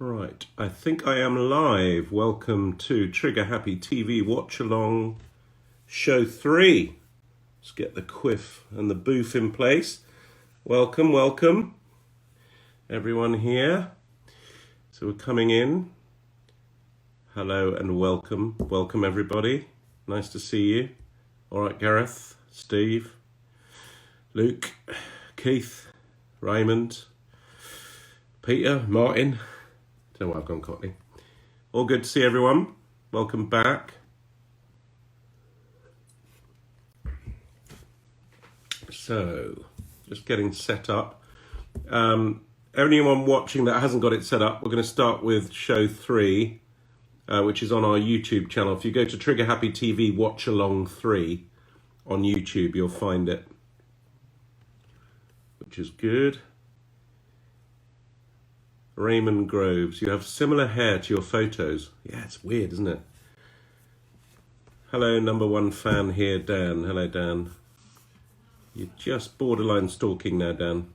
Right, I think I am live. Welcome to Trigger Happy TV Watchalong Show 3. Let's get the quiff and the booth in place. Welcome, everyone here. So we're coming in. Hello and welcome. Welcome, everybody. Nice to see you. All right, Gareth, Steve, Luke, Keith, Raymond, Peter, Martin. Don't know why I've gone Cockney. All good to see everyone. Welcome back. So, just getting set up. Anyone watching that hasn't got it set up, we're going to start with show 3, which is on our YouTube channel. If you go to Trigger Happy TV Watchalong 3 on YouTube, you'll find it, which is good. Raymond Groves, you have similar hair to your photos. Yeah, it's weird, isn't it? Hello, number one fan here, Dan. Hello, Dan. You're just borderline stalking now, Dan.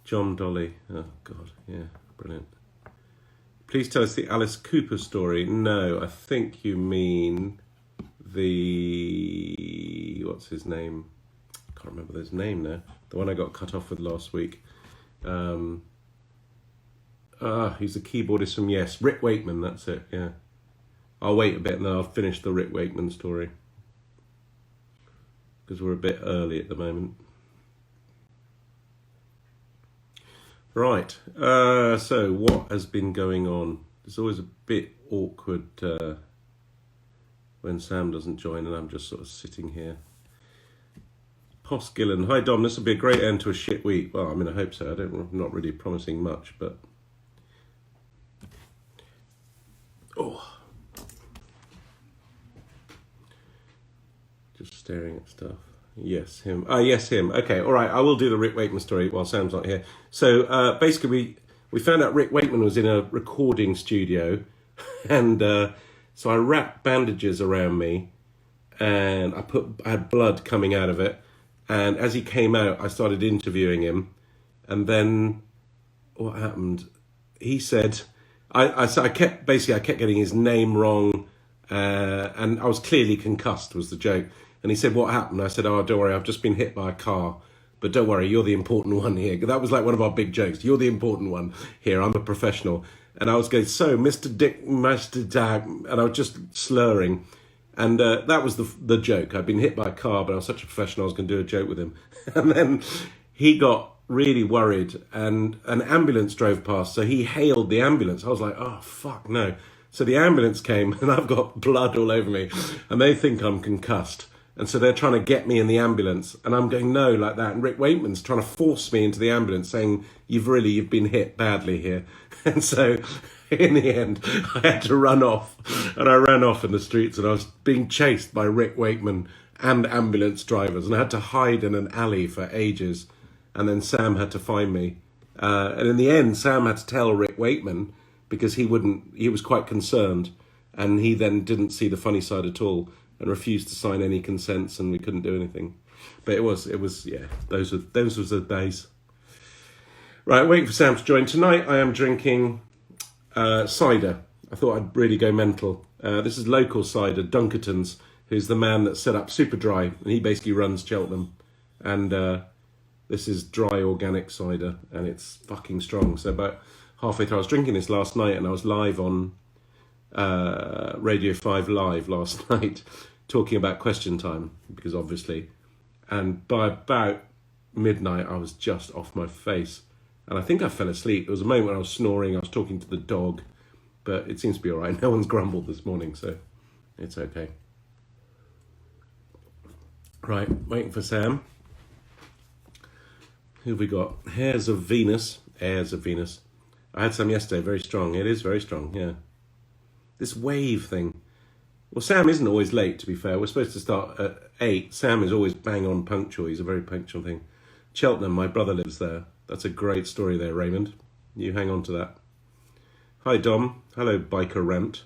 John Dolly. Oh, God. Yeah, brilliant. Please tell us the Alice Cooper story. No, I think you mean the... What's his name? I can't remember his name now. The one I got cut off with last week. He's the keyboardist from Yes. Rick Wakeman, that's it, yeah. I'll wait a bit and then I'll finish the Rick Wakeman story. Because we're a bit early at the moment. Right, so what has been going on? It's always a bit awkward when Sam doesn't join and I'm just sort of sitting here. Poss Gillen, hi Dom, this will be a great end to a shit week. Well, I mean, I hope so. I'm not really promising much, but... Oh, just staring at stuff. Yes, him. Yes, him. Okay, all right. I will do the Rick Wakeman story while Sam's not here. So basically, we found out Rick Wakeman was in a recording studio, and so I wrapped bandages around me, and I had blood coming out of it. And as he came out, I started interviewing him, and then what happened? He said. I kept getting his name wrong, and I was clearly concussed was the joke. And he said, what happened? I said, oh, don't worry, I've just been hit by a car. But don't worry, you're the important one here. That was like one of our big jokes. You're the important one here. I'm a professional. And I was going, so, Mr. Dick, Master Dag, and I was just slurring. And that was the joke. I'd been hit by a car, but I was such a professional, I was going to do a joke with him. And then he got really worried and an ambulance drove past, so he hailed the ambulance. I was like, oh fuck no. So the ambulance came and I've got blood all over me and they think I'm concussed, and so they're trying to get me in the ambulance and I'm going no like that, and Rick Wakeman's trying to force me into the ambulance saying you've been hit badly here. And so in the end I had to run off, and I ran off in the streets and I was being chased by Rick Wakeman and ambulance drivers, and I had to hide in an alley for ages. And then Sam had to find me. And in the end, Sam had to tell Rick Wakeman because he was quite concerned. And he then didn't see the funny side at all and refused to sign any consents, and we couldn't do anything. But it was yeah, those were the days. Right, waiting for Sam to join. Tonight I am drinking cider. I thought I'd really go mental. This is local cider, Dunkerton's, who's the man that set up Super Dry. And he basically runs Cheltenham. And... this is dry organic cider, and it's fucking strong. So about halfway through, I was drinking this last night, and I was live on Radio 5 Live last night, talking about Question Time, because obviously, and by about midnight, I was just off my face. And I think I fell asleep. There was a moment when I was snoring, I was talking to the dog, but it seems to be all right. No one's grumbled this morning, so it's okay. Right, waiting for Sam. Who have we got? Airs of Venus. I had some yesterday, very strong. It is very strong, yeah. This wave thing. Well, Sam isn't always late, to be fair. We're supposed to start at 8. Sam is always bang on punctual. He's a very punctual thing. Cheltenham, my brother lives there. That's a great story there, Raymond. You hang on to that. Hi, Dom. Hello, Biker Rant.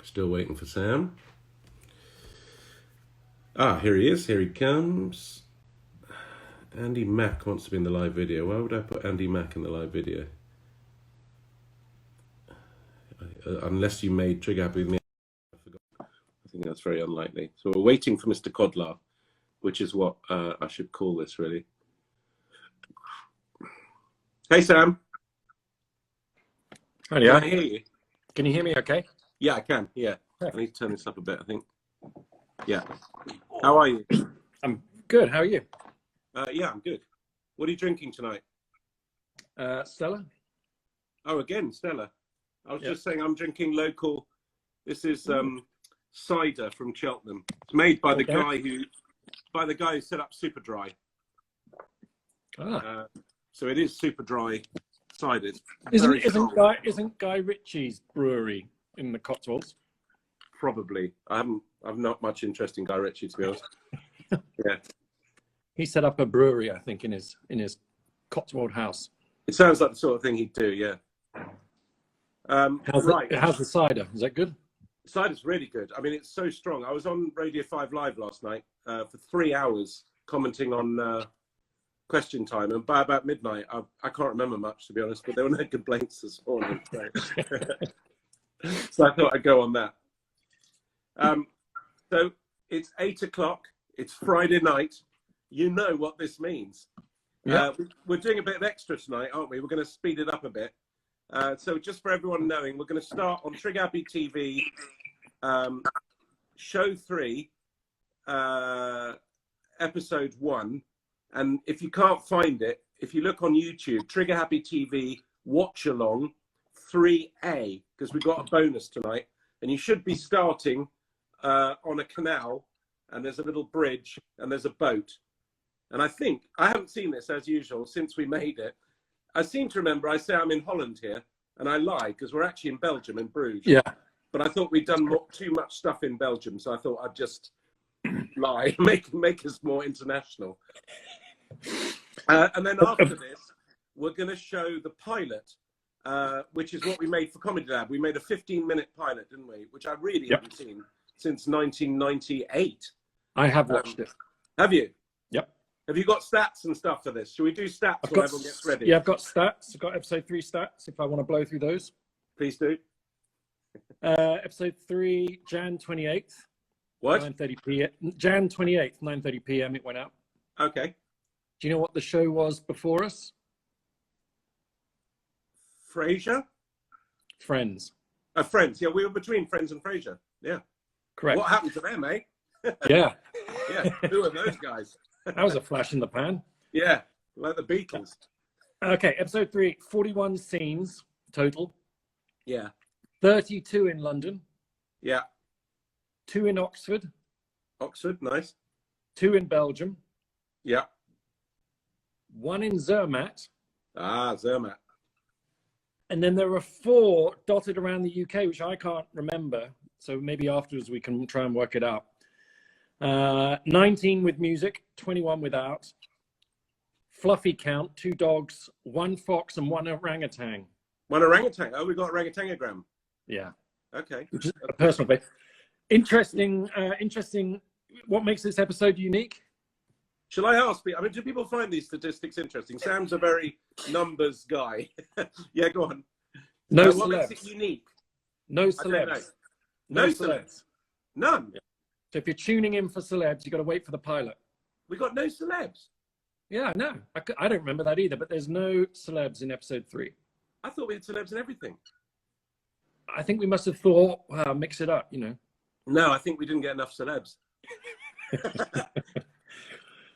Still waiting for Sam. Here he is. Here he comes. Andy Mack wants to be in the live video. Why would I put Andy Mack in the live video? Unless you made Trigger Happy with me. I forgot. I think that's very unlikely. So we're waiting for Mr. Codlar, which is what I should call this, really. Hey, Sam. Can I hear you? Can you hear me okay? Yeah, I can. Yeah. I need to turn this up a bit, I think. Yeah. How are you? I'm good. How are you? Yeah, I'm good. What are you drinking tonight? Stella? Oh, again, Stella. I was just saying I'm drinking local. This is cider from Cheltenham. It's made by the guy who set up Super Dry. So it is super dry cider. Isn't Guy Ritchie's brewery in the Cotswolds? Probably. I've not much interest in Guy Ritchie, to be honest. Yeah. He set up a brewery, I think, in his Cotswold house. It sounds like the sort of thing he'd do, yeah. How's the cider? Is that good? The cider's really good. I mean, it's so strong. I was on Radio 5 Live last night for 3 hours commenting on Question Time, and by about midnight, I can't remember much, to be honest, but there were no complaints this morning. So I thought I'd go on that. So it's 8 o'clock. It's Friday night. You know what this means. Yeah. We're doing a bit of extra tonight, aren't we? We're going to speed it up a bit. So just for everyone knowing, we're going to start on Trigger Happy TV, show 3, episode 1. And if you can't find it, if you look on YouTube, Trigger Happy TV Watchalong 3A, because we've got a bonus tonight. And you should be starting on a canal, and there's a little bridge, and there's a boat. And I haven't seen this as usual since we made it. I seem to remember I say I'm in Holland here, and I lie because we're actually in Belgium, in Bruges. Yeah. But I thought we'd done too much stuff in Belgium, so I thought I'd just lie, make us more international. And then after this, we're going to show the pilot, which is what we made for Comedy Lab. We made a 15-minute pilot, didn't we? Which I really haven't seen since 1998. I have watched it. Have you? Yep. Have you got stats and stuff for this? Should we do stats while everyone gets ready? Yeah, I've got stats. I've got episode 3 stats, if I want to blow through those. Please do. Episode 3, Jan 28th. What? 9:30 p.m. Jan 28th, 9:30 p.m. it went out. Okay. Do you know what the show was before us? Frasier? Friends. Friends. Yeah, we were between Friends and Frasier. Yeah. Correct. What happened to them, eh? Yeah. Yeah. Who are those guys? That was a flash in the pan. Yeah, like the Beatles. Okay, episode 3, 41 scenes total. Yeah. 32 in London. Yeah. 2 in Oxford. Oxford, nice. 2 in Belgium. Yeah. 1 in Zermatt. Ah, Zermatt. And then there are 4 dotted around the UK, which I can't remember. So maybe afterwards we can try and work it out. 19 with music, 21 without. Fluffy count, 2 dogs, 1 fox and 1 orangutan. 1 orangutan. Oh, we got orangutangogram. Yeah. Okay. Which is a personal bit. Interesting. What makes this episode unique? Shall I ask? I mean, do people find these statistics interesting? Sam's a very numbers guy. Yeah, go on. No celebs. What makes it unique? No celebs. No celebs. None. Yeah. So if you're tuning in for celebs, you've got to wait for the pilot. We got no celebs. Yeah, no. I don't remember that either, but there's no celebs in episode 3. I thought we had celebs and everything. I think we must have thought, wow, mix it up, you know. No, I think we didn't get enough celebs.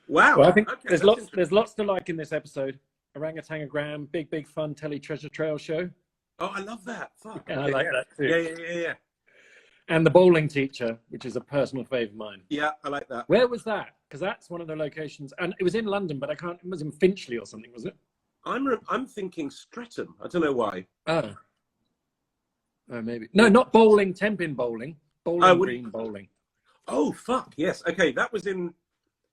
Wow. Well, I think there's lots to like in this episode. Orangutangogram, big fun telly treasure trail show. Oh, I love that. Fuck. Yeah, I like that too. Yeah. And the bowling teacher, which is a personal favourite of mine. Yeah, I like that. Where was that? Because that's one of the locations, and it was in London, but it was in Finchley or something, was it? I'm thinking Streatham. I don't know why. Oh, maybe. No, not bowling. Tempin bowling. Green bowling. Oh fuck yes. Okay, that was in.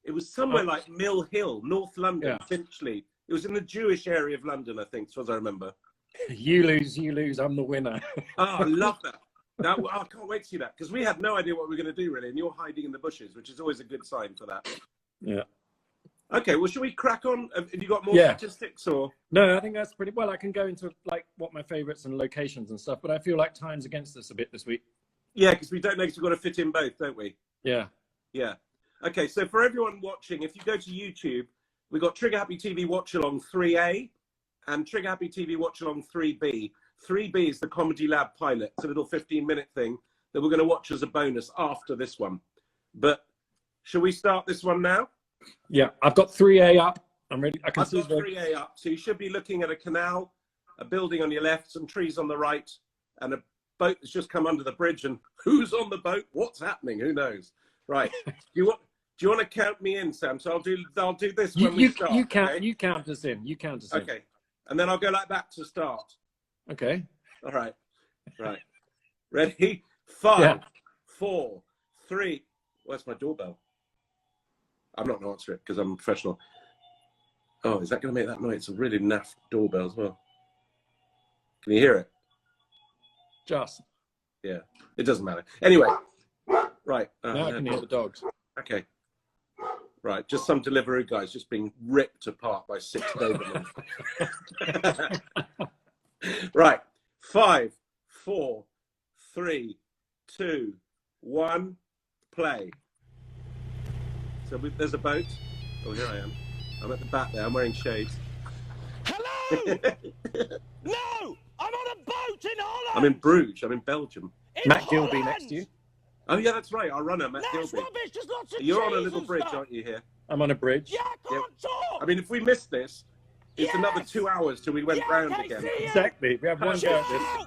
It was somewhere like Mill Hill, North London, Finchley. It was in the Jewish area of London, I think, as far as I remember. You lose. I'm the winner. Oh, I love that. I can't wait to see that, because we had no idea what we were going to do, really, and you're hiding in the bushes, which is always a good sign for that. Yeah. Okay, well, should we crack on? Have you got more Yeah. statistics or? No, I think that's pretty well. I can go into like what my favorites and locations and stuff, but I feel like time's against us a bit this week. Yeah, because we don't know, because we've got to fit in both, don't we? Yeah. Yeah. Okay, so for everyone watching, if you go to YouTube, we've got Trigger Happy TV Watchalong 3A and Trigger Happy TV Watchalong 3B. 3B is the Comedy Lab pilot. It's a little 15-minute thing that we're going to watch as a bonus after this one. But shall we start this one now? Yeah, I've got 3A up. I'm ready. I've got 3A up. So you should be looking at a canal, a building on your left, some trees on the right, and a boat that's just come under the bridge. And who's on the boat? What's happening? Who knows? Right. Do you want to count me in, Sam? So I'll do this when we start. You count. Okay? You count us in. You count us in. Okay. And then I'll go like that to start. Okay. All right. Right. Ready? 5, 4, 3. Where's my doorbell? I'm not going to answer it because I'm a professional. Oh, is that going to make that noise? It's a really naff doorbell as well. Can you hear it? Just. Yeah. It doesn't matter. Anyway. Right. Now I can hear the dogs. Okay. Right. Just some Deliveroo guys just being ripped apart by 6 Dobermans. Right. 5, 4, 3, 2, 1. Play. So there's a boat. Oh, here I am. I'm at the back there. I'm wearing shades. Hello! No! I'm on a boat in Holland! I'm in Bruges. I'm in Belgium. Matt Gilby next to you. Oh, yeah, that's right. Our runner, Matt That's Gilby. rubbish. There's lots of You're on a cheese little and bridge, stuff. aren't you, here? I'm on a bridge. Yeah, I can't talk. I mean, if we missed this, it's another Yes. 2 hours till we went round okay, again. see ya. Exactly. We have one go at this. Ciao.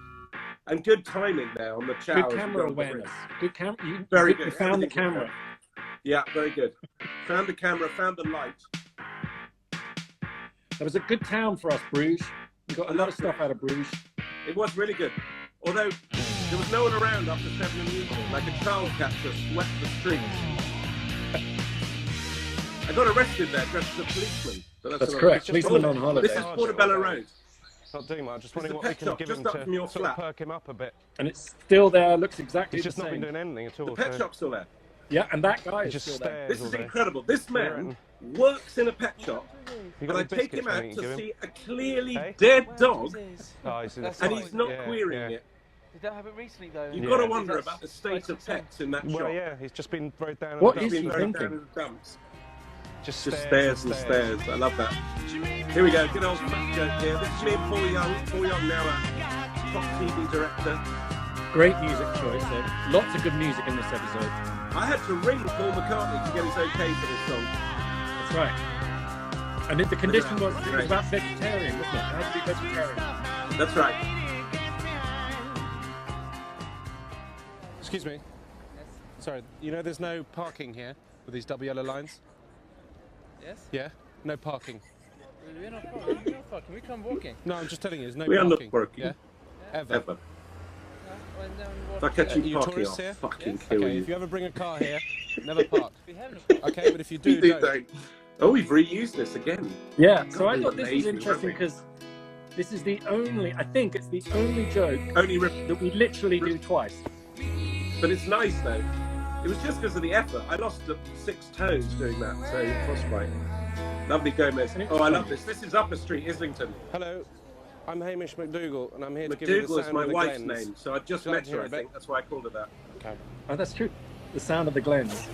And good timing there on the chow. Good camera awareness. Good camera. Very You good. found the Everything camera. Yeah, very good. Found the camera, found the light. That was a good town for us, Bruges. We got a lot of stuff out of Bruges. It was really good. Although there was no one around after 7 in the evening, like a child catcher swept the streets. I got arrested there dressed as a policeman. But That's correct. Policeman on holiday. This is Portobello Road. It's not doing much. Just It's wondering the what we pet can shop give just him up from your to sort of flat. perk him up a bit. And it's still there. Looks exactly He's the just not same. been doing anything at all. The pet so shop's still there. Yeah, and that guy he is just still there. stares This all is day. incredible. This man works in a pet shop, You and got I any take him biscuits, out mate, you to give him? see a clearly Hey? dead dog, Oh, he's in the and side. he's not Yeah, querying yeah. it. Did that happen recently though? You've Yeah. got to wonder That's about the state of pets in that Well, shop. yeah, he's just been very down. What in is the He's he been dumps. very thinking? down in the dumps. Just Just stares stares and stares. I love that. Here we go. Good old fat joke here. This is me and Paul Young. Paul Young now a top TV director. Great music choice. Though. Lots of good music in this episode. I had to ring Paul McCartney to get his okay for this song. That's right. And the condition was it was about vegetarian, wasn't it? It had to be vegetarian. That's right. Excuse me. Sorry, you know there's no parking here with these double yellow lines? Yes? Yeah? No parking. We're not fucking. We come walking. No, I'm just telling you, there's no We are parking. not working. Yeah? Ever. Ever. And then If what? I catch you You parking, tourists I'll here? fucking Yes. kill Okay, you. if you ever bring a car here, never park. We have no. Okay, but if you do, You do don't. don't. Oh, we've reused this again. Yeah. So I God, thought this was amazing, interesting lovely. because this is the only. I think it's the only joke Only that we literally do twice. But it's nice though. It was just because of the effort. I lost 6 toes doing that, so frostbite. Lovely Gomez. Oh, I love this. This is Upper Street, Islington. Hello, I'm Hamish McDougall, and I'm here to give you the McDougal is sound my of the wife's Glens. name, so I just Would you like met to her, hear I a bit? think. That's why I called her that. Okay. Oh, that's true. The sound of the Glens.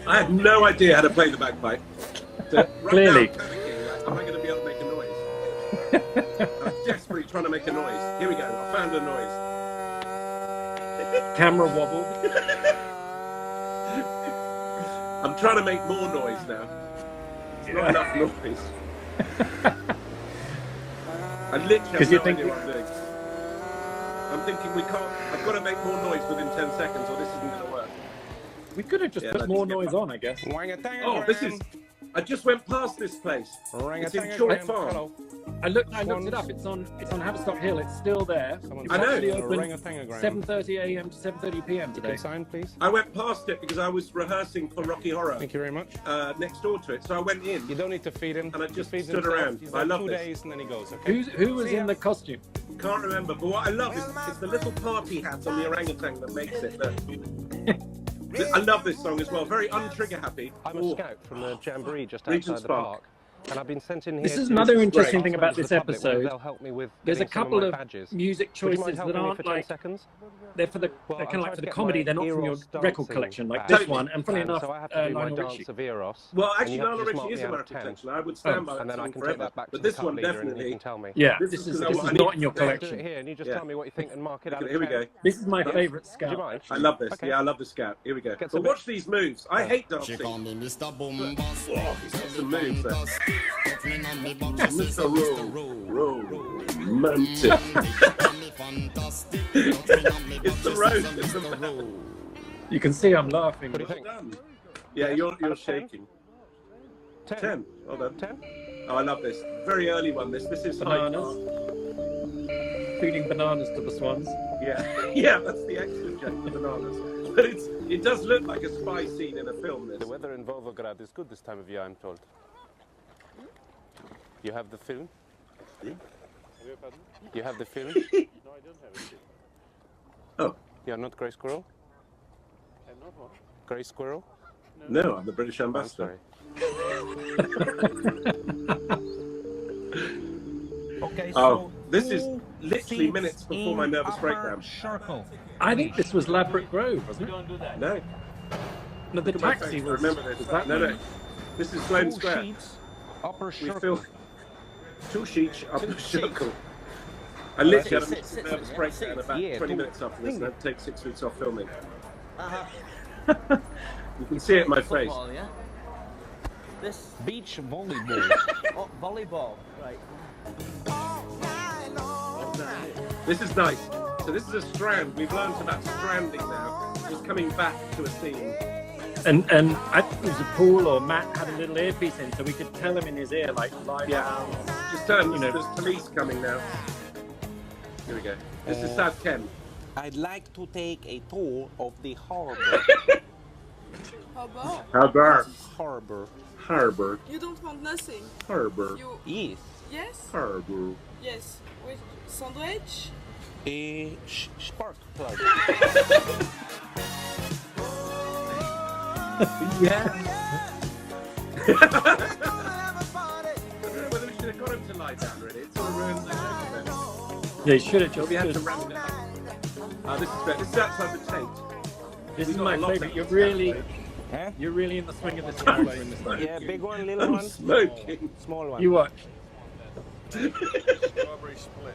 I had no idea how to play the bagpipe. So right Clearly. now I'm panicking, like, am I going to be able to make a noise? I'm desperately trying to make a noise. Here we go. I found a noise. Camera wobble. I'm trying to make more noise now. It's not enough noise. I literally have 'Cause no you think idea what I'm doing. I'm thinking I've got to make more noise within 10 seconds or this isn't going to work. We could have just Yeah, put let's more get noise back. on, I guess. Oh, this is... I just went past this place. It's in Chalk Farm. Hello. I looked it up. It's on Haverstock Hill. It's still there. Someone It I was know. actually open Orangutangram. 7:30 a.m. to 7:30 p.m. Can today. sign, please? I went past it because I was rehearsing for Rocky Horror Thank you very much. next door to it. So I went in. You don't need to feed him. And I He just feeds stood himself. around. He's I like love 2 this. days and then he goes, okay? Who was See ya. in the costume? Can't remember, but what I love is it's the little party hat on the orangutan that makes it. I love this song as well. Very untrigger happy. I'm a scout from the Jamboree just Regent's outside the Park. park. And I've been sent in here This is to another interesting great. thing about to this the public, whether episode. they'll help me with There's a getting some couple my of badges. music Would you mind choices helping that me aren't for 10 like seconds? they're for the Well, they're I'm kind of trying like for to the get comedy. my They're not from your Eros record dancing collection like badge. this one. And funny enough, So I have to do my Lionel dance Richie. of Eros. Well, and actually, you have Lionel to just Richie mark is me out of American 10. collection. I would stand by And that then I song can forever. take that back to But the this cult one leader and he definitely. can tell me. Yeah, This this is is because this I is need not in your to Do it collection. here and you just Yeah. tell me what you think and mark it out of Here we 10. go. This is my favorite Would you scout. mind? I love this. Okay. Yeah, I love the scout. Here we go. Gets But a bit- watch these moves. I hate She dancing. call me Mr. Bombastic. Some moves there. Opening on me bum, she says, Mr. Romantic. Fantastic. It's the road. It's the road. You can see I'm laughing. What do you think? Yeah, you're Out of 10? shaking. 10. 10. Well done. 10? Oh, I love this. Very early one. This is high Bananas. class. Feeding bananas to the swans. Yeah, yeah, that's the extra joke, the bananas. But it does look like a spy scene in a film. This. The weather in Volgograd is good this time of year, I'm told. You have the film? You have the film? No, I don't have it. Oh You're not Grey Squirrel? I'm not one. Grey Squirrel? no, I'm the British I'm ambassador. sorry. Okay, Oh, so this is who literally sits minutes before in my nervous upper breakdown. Circle. I think this was Ladbroke Grove, wasn't it? Don't do that. No, No, the look at my taxi face. I was. remember this. was that No, one? no, this is Sloane Who Square. seats upper We circle? filmed 2 sheets up the circle. I literally had a nervous breakdown about 20 minutes after this, and I had to take 6 weeks off filming. You can see it in my face. Football, yeah? This Beach volleyball. oh, volleyball, right? This is nice. So this is a strand. We've learned about stranding now. Just coming back to a scene. And I think it was a Paul or Matt had a little earpiece in, so we could tell him in his ear, like, lie Yeah. down. Just tell him You know. there's police coming now. Here we go. This is Sad Ken. I'd like to take a tour of the harbor. Harbor. Harbor. Harbor. You don't want nothing. Harbor. You Yes. yes? Harbor. Yes. With sandwich? A spark plug. Yeah. I don't know whether we should have got him to lie down, really. It's sort of ruined the joke a bit. They should have But just we had to stood. round it up. This is great. This is outside the Tate. This We is got my a lot favourite. of You're this really, Huh? you're really in the swing of this character in this one. Yeah, big one, little I'm one, smoking. small one. You watch. Strawberry split.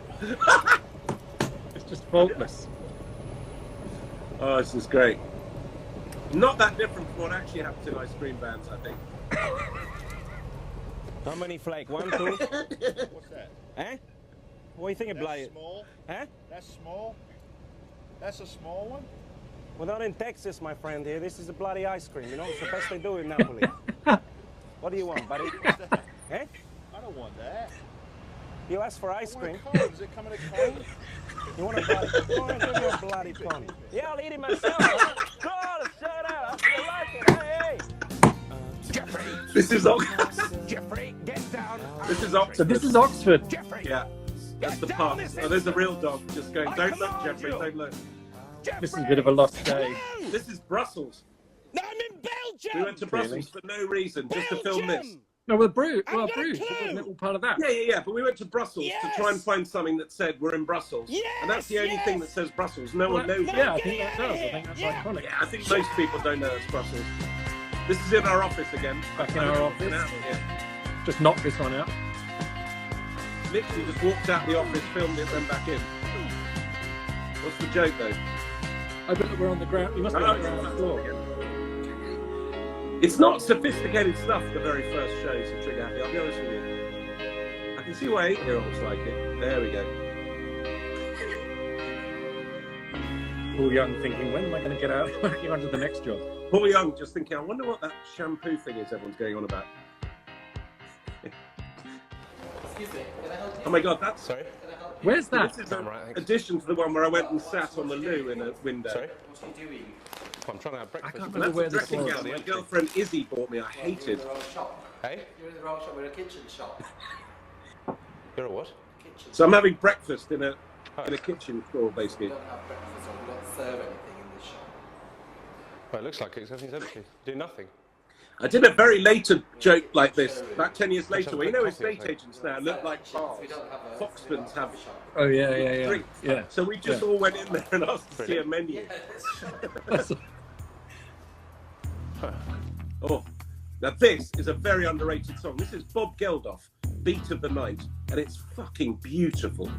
It's just faultless. Oh, this is great. Not that different from what actually happens in ice cream vans, I think. How many flake? 1, 2? What's that? Huh? What do you think of That's Blight? small. Huh? That's small. That's a small one. Well, not in Texas, my friend here. This is a bloody ice cream, you know? It's the best they do in Napoli. What do you want, buddy? Huh? I don't want that. You asked for ice I want cream. a cone. Does it come in a cone? You want a bloody cone? Give me a bloody cone. Yeah, I'll eat it myself. Huh? God, shut up. I feel like it. Hey, hey. Jeffrey. This is Oxford. Jeffrey, get down. This is So Oxford. this is Oxford. Jeffrey. Yeah. That's the part. Oh, there's the real dog just going, don't look, Jeffrey, don't look. This is a bit of a lost day. This is Brussels. No, I'm in Belgium. We went to Brussels for no reason, just to film this. No, well, Bruce. I've Well, got a Bruce. clue. Wasn't it all part of that? Yeah. But we went to Brussels to try and Yes. find something that said we're in Brussels. And that's the only thing that says Brussels. No one knows it. Yeah, I think that does. I think that's iconic. Yeah, I think most people don't know it's Brussels. This is in our office again. Back in our office. Yeah. Just knock this one out. Literally just walked out the office, filmed it, then back in. What's the joke though? I bet that we're on the ground. We must be on the ground floor. It's not sophisticated stuff, the very first shows of Trigger Happy, I'll be honest with you. I can see why 8-year-olds like it. There we go. Paul Young thinking, when am I going to get out? Working on to the next job. Paul Young just thinking, I wonder what that shampoo thing is everyone's going on about. Excuse me, can I help you? Oh my God, that's... Sorry? Where's that? This is I'm an right, thanks. addition to the one where I went and sat on the loo in a window. Sorry? What are you doing? I'm trying to have I breakfast. can't And remember that's where a this dressing was. gown my girlfriend Izzy bought me. I hated. You're in the wrong shop. Hey? You're in the wrong shop. We're a kitchen shop. You're a what? Kitchen. So I'm having breakfast in a kitchen store, We basically. don't have breakfast, or we don't serve anything in this shop. Well, it looks like it. Everything's empty. Do nothing. I did a very later joke like this about 10 years later. Where, you know, estate agents now look like bars. Foxtons have. Oh yeah. Drinks. Yeah. So we just all went in there and asked to see a menu. Oh, now this is a very underrated song. This is Bob Geldof, "Beat of the Night," and it's fucking beautiful.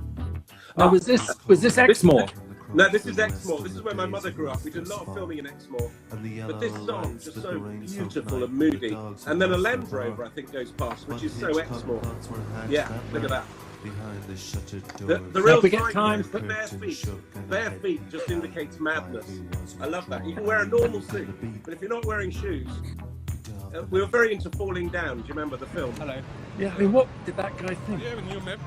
Now, was this Exmoor? No, this is Exmoor. This is where my mother grew up. We did a lot of filming in Exmoor. But this song is just so beautiful and moody. And then a Land Rover, I think, goes past, which is so Exmoor. Yeah, look at that. The real sign for bare feet. Bare feet just indicates madness. I love that. You can wear a normal suit, but if you're not wearing shoes... we were very into Falling Down. Do you remember the film? Hello. Yeah, I mean, what did that guy think? Do you have a new map?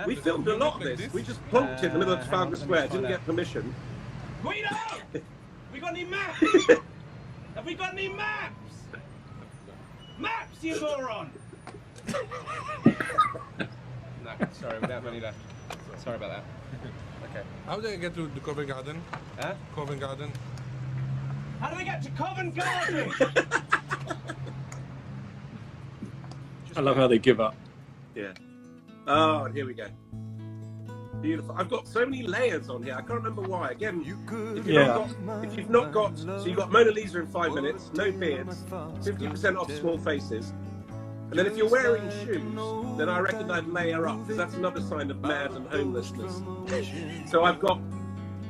We filmed a lot of this. We just plonked it in the middle of Trafalgar Square, didn't get permission. Guido! We got any maps? Have we got any maps? Maps, you moron! No, sorry, we don't have any left. Sorry about that. Okay. How do I get to the Covent Garden? Huh? Covent Garden. How do we get to Covent Garden? I love how they give up. Yeah. Oh, here we go. Beautiful. I've got so many layers on here. I can't remember why. Again, if you've not got, so you've got Mona Lisa in 5 minutes, no beards, 50% off small faces. And then if you're wearing shoes, then I reckon I'd layer up, because that's another sign of mad and homelessness. So I've got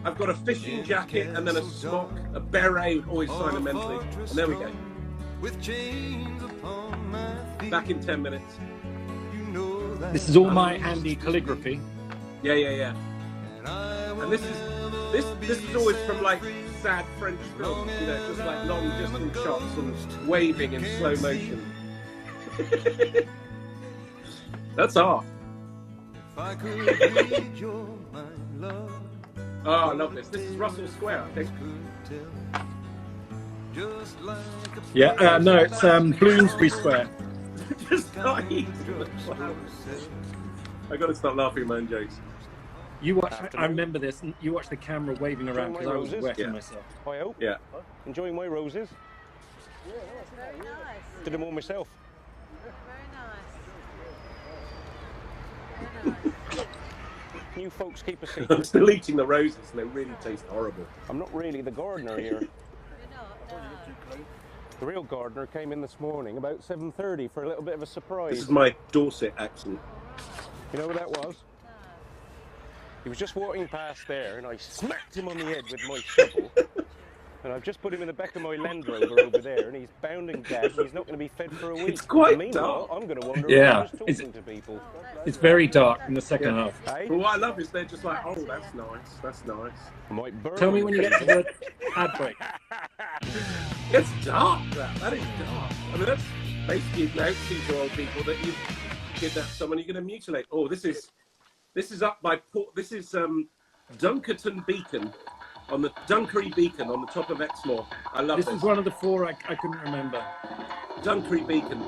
a fishing jacket and then a smock, a beret, always sign of mentally. And there we go. Back in 10 minutes. This is all my Andy calligraphy. Yeah. And this is always from like sad French films, you know, just like long distance shots and waving in slow motion. That's art. Oh, I love this. This is Russell Square, I think. Yeah, no, it's Bloomsbury Square. Just not eating the flowers. I got to stop laughing at my own jokes. You watch. I remember this. You watch the camera waving around because I was wetting myself. I hope. Yeah. Enjoying my roses. Very nice. Did them all myself. Very nice. You folks keep a secret. I'm still eating the roses and they really taste horrible. I'm not really the gardener here. The real gardener came in this morning about 7:30 for a little bit of a surprise. This is my Dorset accent. You know what that was? He was just walking past there and I smacked him on the head with my shovel. And I've just put him in the back of my Land Rover over there and he's bounding dead and he's not going to be fed for a week. It's quite Meanwhile, dark. I'm going to wonder Yeah, if he's talking to people. It's very dark in the second half. Hey? But what I love is they're just like, oh, that's nice, that's nice. Might burn Tell me him. when you get to the ad break. It's dark, that is dark. I mean, that's basically announcing to old people that you've kidnapped someone you're going to mutilate. Oh, this is up by Port. This is Dunkerton Beacon, on the Dunkery Beacon on the top of Exmoor. I love this. This is one of the four I couldn't remember. Dunkery Beacon.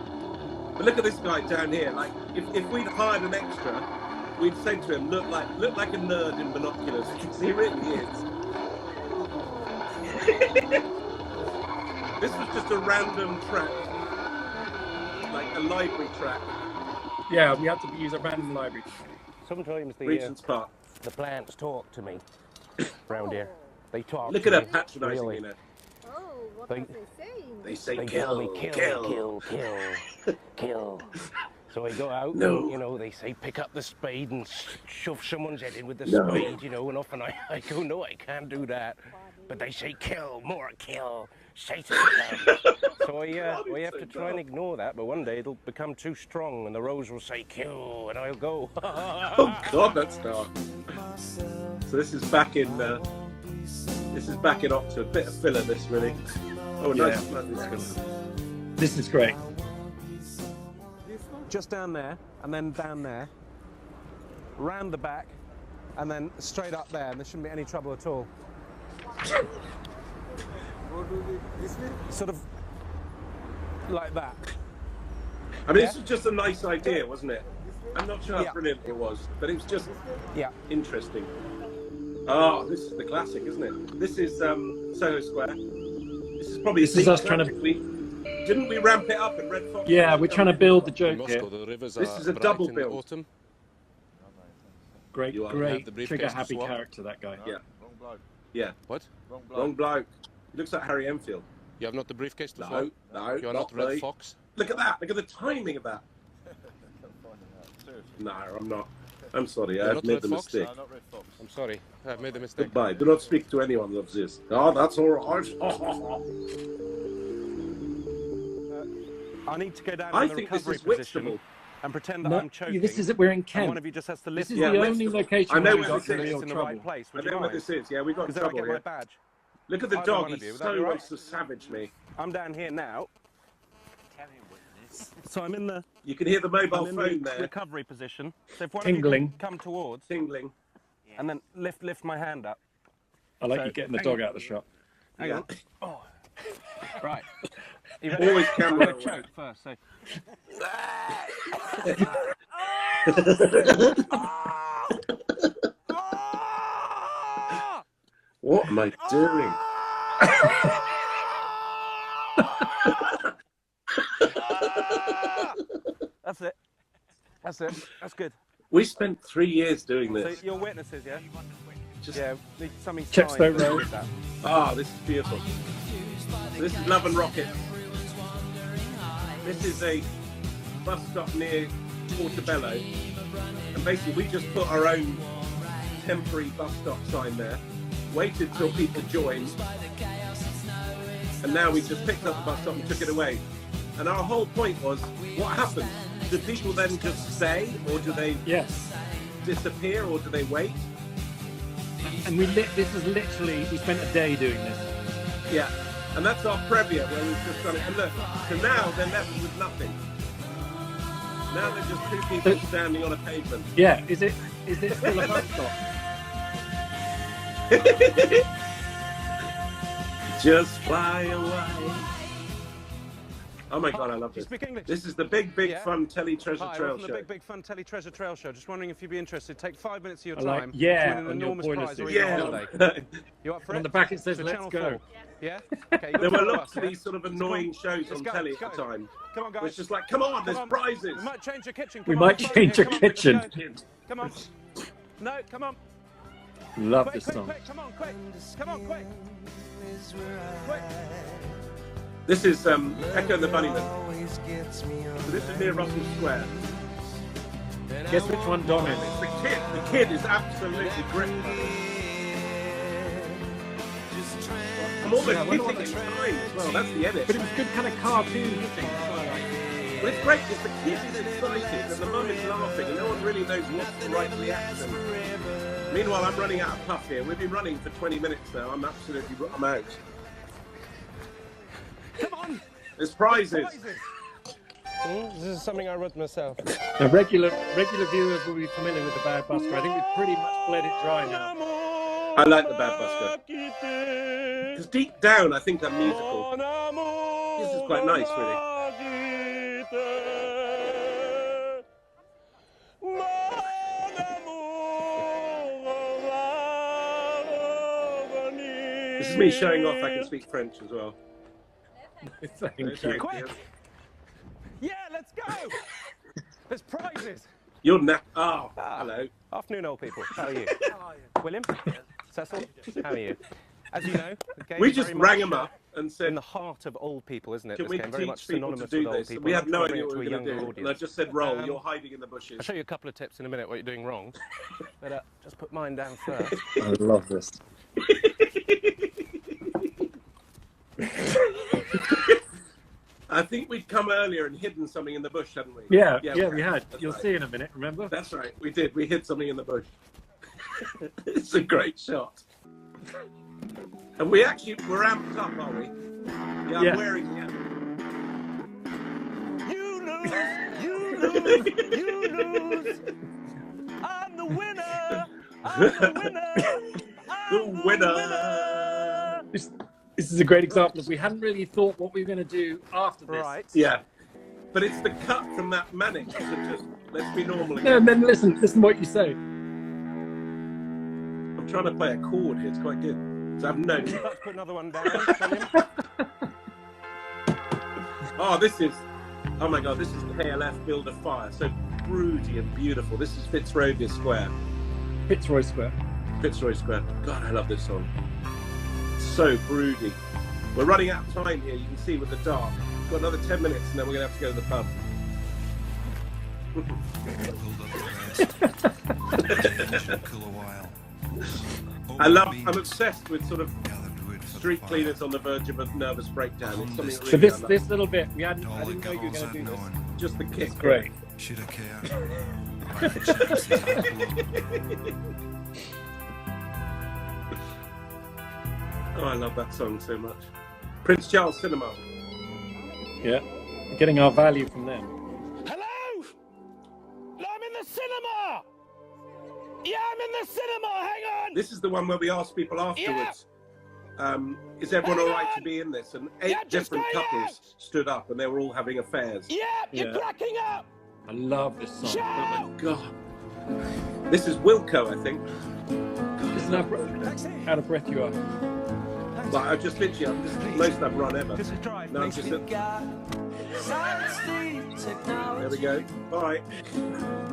But look at this guy down here. Like, if we'd hired an extra, we'd say to him, look like a nerd in binoculars, because he really is. This was just a random track, like a library track. Yeah, we had to use a random library. Sometimes Regent's Park. the plants talk to me round here. They talk. Look to at her me, patronising really. me now. Oh, what They- are they saying? They say They kill, tell me kill. So I go out No. and, you know, they say pick up the spade and shove someone's head in with the No. spade, you know, and often I go, no, I can't do that. But they say kill, more kill, Satan comes. So I have to try and ignore that, but one day it'll become too strong and the rose will say kill and I'll go. Oh God, that's dark. So this is back in Oxford. Bit of filler, this really. Oh, nice. Yeah. Nice. This is great. Just down there and then down there, round the back and then straight up there, and there shouldn't be any trouble at all. Sort of like that. I mean, this was just a nice idea, wasn't it? I'm not sure how brilliant it was, but it was just interesting. Oh, this is the classic, isn't it? This is Soho Square. This is probably This is us trying to. Didn't we ramp it up in Red Fox? Yeah, we're trying to build the joke here. This is a double build. Great, You are- great, the briefcase trigger to happy swap. character, that guy. Yeah. Wrong bloke. Yeah. What? Wrong bloke. Wrong bloke. He looks like Harry Enfield. You have not the briefcase to No, swap? no, You are not not Red me. Fox? Look at that. Look at the timing of that. Seriously. No, I'm not. I'm sorry. You're I've not made Red the Fox? mistake. No, not Red Fox. I'm sorry. I've made a mistake. Goodbye. Do not speak to anyone of this. Oh, that's all right. I need to go down I in the think this recovery is position Whitstable. and pretend that No, I'm choking. this is it. We're in and Kent. one of you just has to This lift is me Yeah, the we're- only I location know where we where got this in is. real in the trouble. right place. I Would you know what mind? this is. Yeah, we've got Because then I trouble get my here. badge. Look at the Either dog. one of you, He's would that so be right? wants to savage me. I'm down here now. So I'm in the You can hear the mobile I'm in phone the there. recovery position. So if one Tingling. of you can come towards Tingling. and then lift my hand up. I like So- you getting the dog out of the shot. Hang on. Oh. Right. Always camera I'm gonna choke first. So. What am I doing? That's it. That's it. That's good. We spent 3 years doing So this. you're witnesses, yeah? Just, Yeah. Need something Chepstow signed Road. with that. this is beautiful. This is Love and Rocket. This is a bus stop near Portobello. And basically we just put our own temporary bus stop sign there, waited till people joined, and now we just picked up the bus stop and took it away. And our whole point was, what happens? Do people then just stay, or do they Yes. disappear, or do they wait? And this is literally, we spent a day doing this. Yeah, and that's our previa where we've just done it. And look, so now they're left with nothing. Now they're just two people standing on a pavement. Yeah, is it still a bus stop? Just fly away. Oh my God, I love Do you this. speak English? This is the big Yeah. fun Telly Treasure Hi, Trail welcome to show. the Big Fun Telly Treasure Trail Show. Just wondering if you'd be interested. Take 5 minutes of your I like- time. yeah, to win an on your enormous boiler prize suit. or your holiday. Yeah. You up for it? On the back it says, So "Let's Channel go." 4. Yeah? Okay, you There got were to lots us, of yeah? these sort of Come on, annoying shows let's on go, telly let's at the go. time. Come on, guys. It's just like, come on, Come there's on. prizes. We might change your kitchen. We Come might on, change your come on, kitchen. let's go. Come on. No, come on. Love Quick, this quick, song. quick. Come on, quick. Come on, quick. Quick. This is Echo and the Bunnymen. So this is near Russell Square. Guess which one Dom is? It's the kid. The kid is absolutely gripped. I'm almost Yeah, I wonder hitting what in time as well. That's the edit. But it was good kind of cartoon hitting. But it's great because the kid is excited and the mum is laughing and no one really knows what's the right reaction. Meanwhile, I'm running out of puff here. We've been running for 20 minutes now. I'm out. Come on. There's prizes. This is something I wrote myself. Now, regular viewers will be familiar with the Bad Busker. I think we've pretty much bled it dry now. I like the Bad Busker. Because deep down, I think I'm musical. This is quite nice, really. This is me showing off I can speak French as well. Thank you. Quick. Yeah, let's go. There's prizes. You're oh, hello. Afternoon, old people. How are you? William? Cecil? How are you? As you know, the game We is just very rang much, them up and said, in the heart of old people, isn't it? can This we game very teach much people to synonymous do with old this? people. We I'm had no trying to idea bring what it we to were a going to younger do. And I audience. just said, roll, you're hiding in the bushes. I'll show you a couple of tips in a minute what you're doing wrong. But just put mine down first. I love this. I think we'd come earlier and hidden something in the bush, hadn't we? Yeah, we had. That's You'll right. see in a minute, remember? That's right, we did. We hid something in the bush. It's a great shot. And we're amped up, are we? Yeah, Yeah. I'm wearing it. You lose, you lose. I'm the winner. I'm the winner. The winner. This is a great example of we hadn't really thought what we were going to do after this. Right. Yeah. But it's the cut from that manic to just, let's be normal No, again. and then listen what you say. I'm trying to play a chord here, it's quite good. So I've no. Let's put another one down, William. Oh, this is, oh my God, this is KLF Build a Fire. So broody and beautiful. This is Fitzrovia Square. Fitzroy Square. Fitzroy Square. God, I love this song. So broody. We're running out of time here. You can see with the dark. Got another 10 minutes and then we're going to have to go to the pub. I'm obsessed with sort of street cleaners on the verge of a nervous breakdown. It's something So this little bit, I didn't know you were going to do this. Just the kick. It's great. Oh, I love that song so much. Prince Charles Cinema. Yeah, we're getting our value from them. Hello? No, I'm in the cinema. Yeah, I'm in the cinema. Hang on. This is the one where we asked people afterwards, is everyone all right to be in this? And 8 different couples stood up and they were all having affairs. Yeah, you're cracking up. I love this song. Oh my God. This is Wilco, I think. Listen how out of breath you are. Like, I've just literally, this is the most I've run ever. Just a drive. No, I'm just there we go. Bye.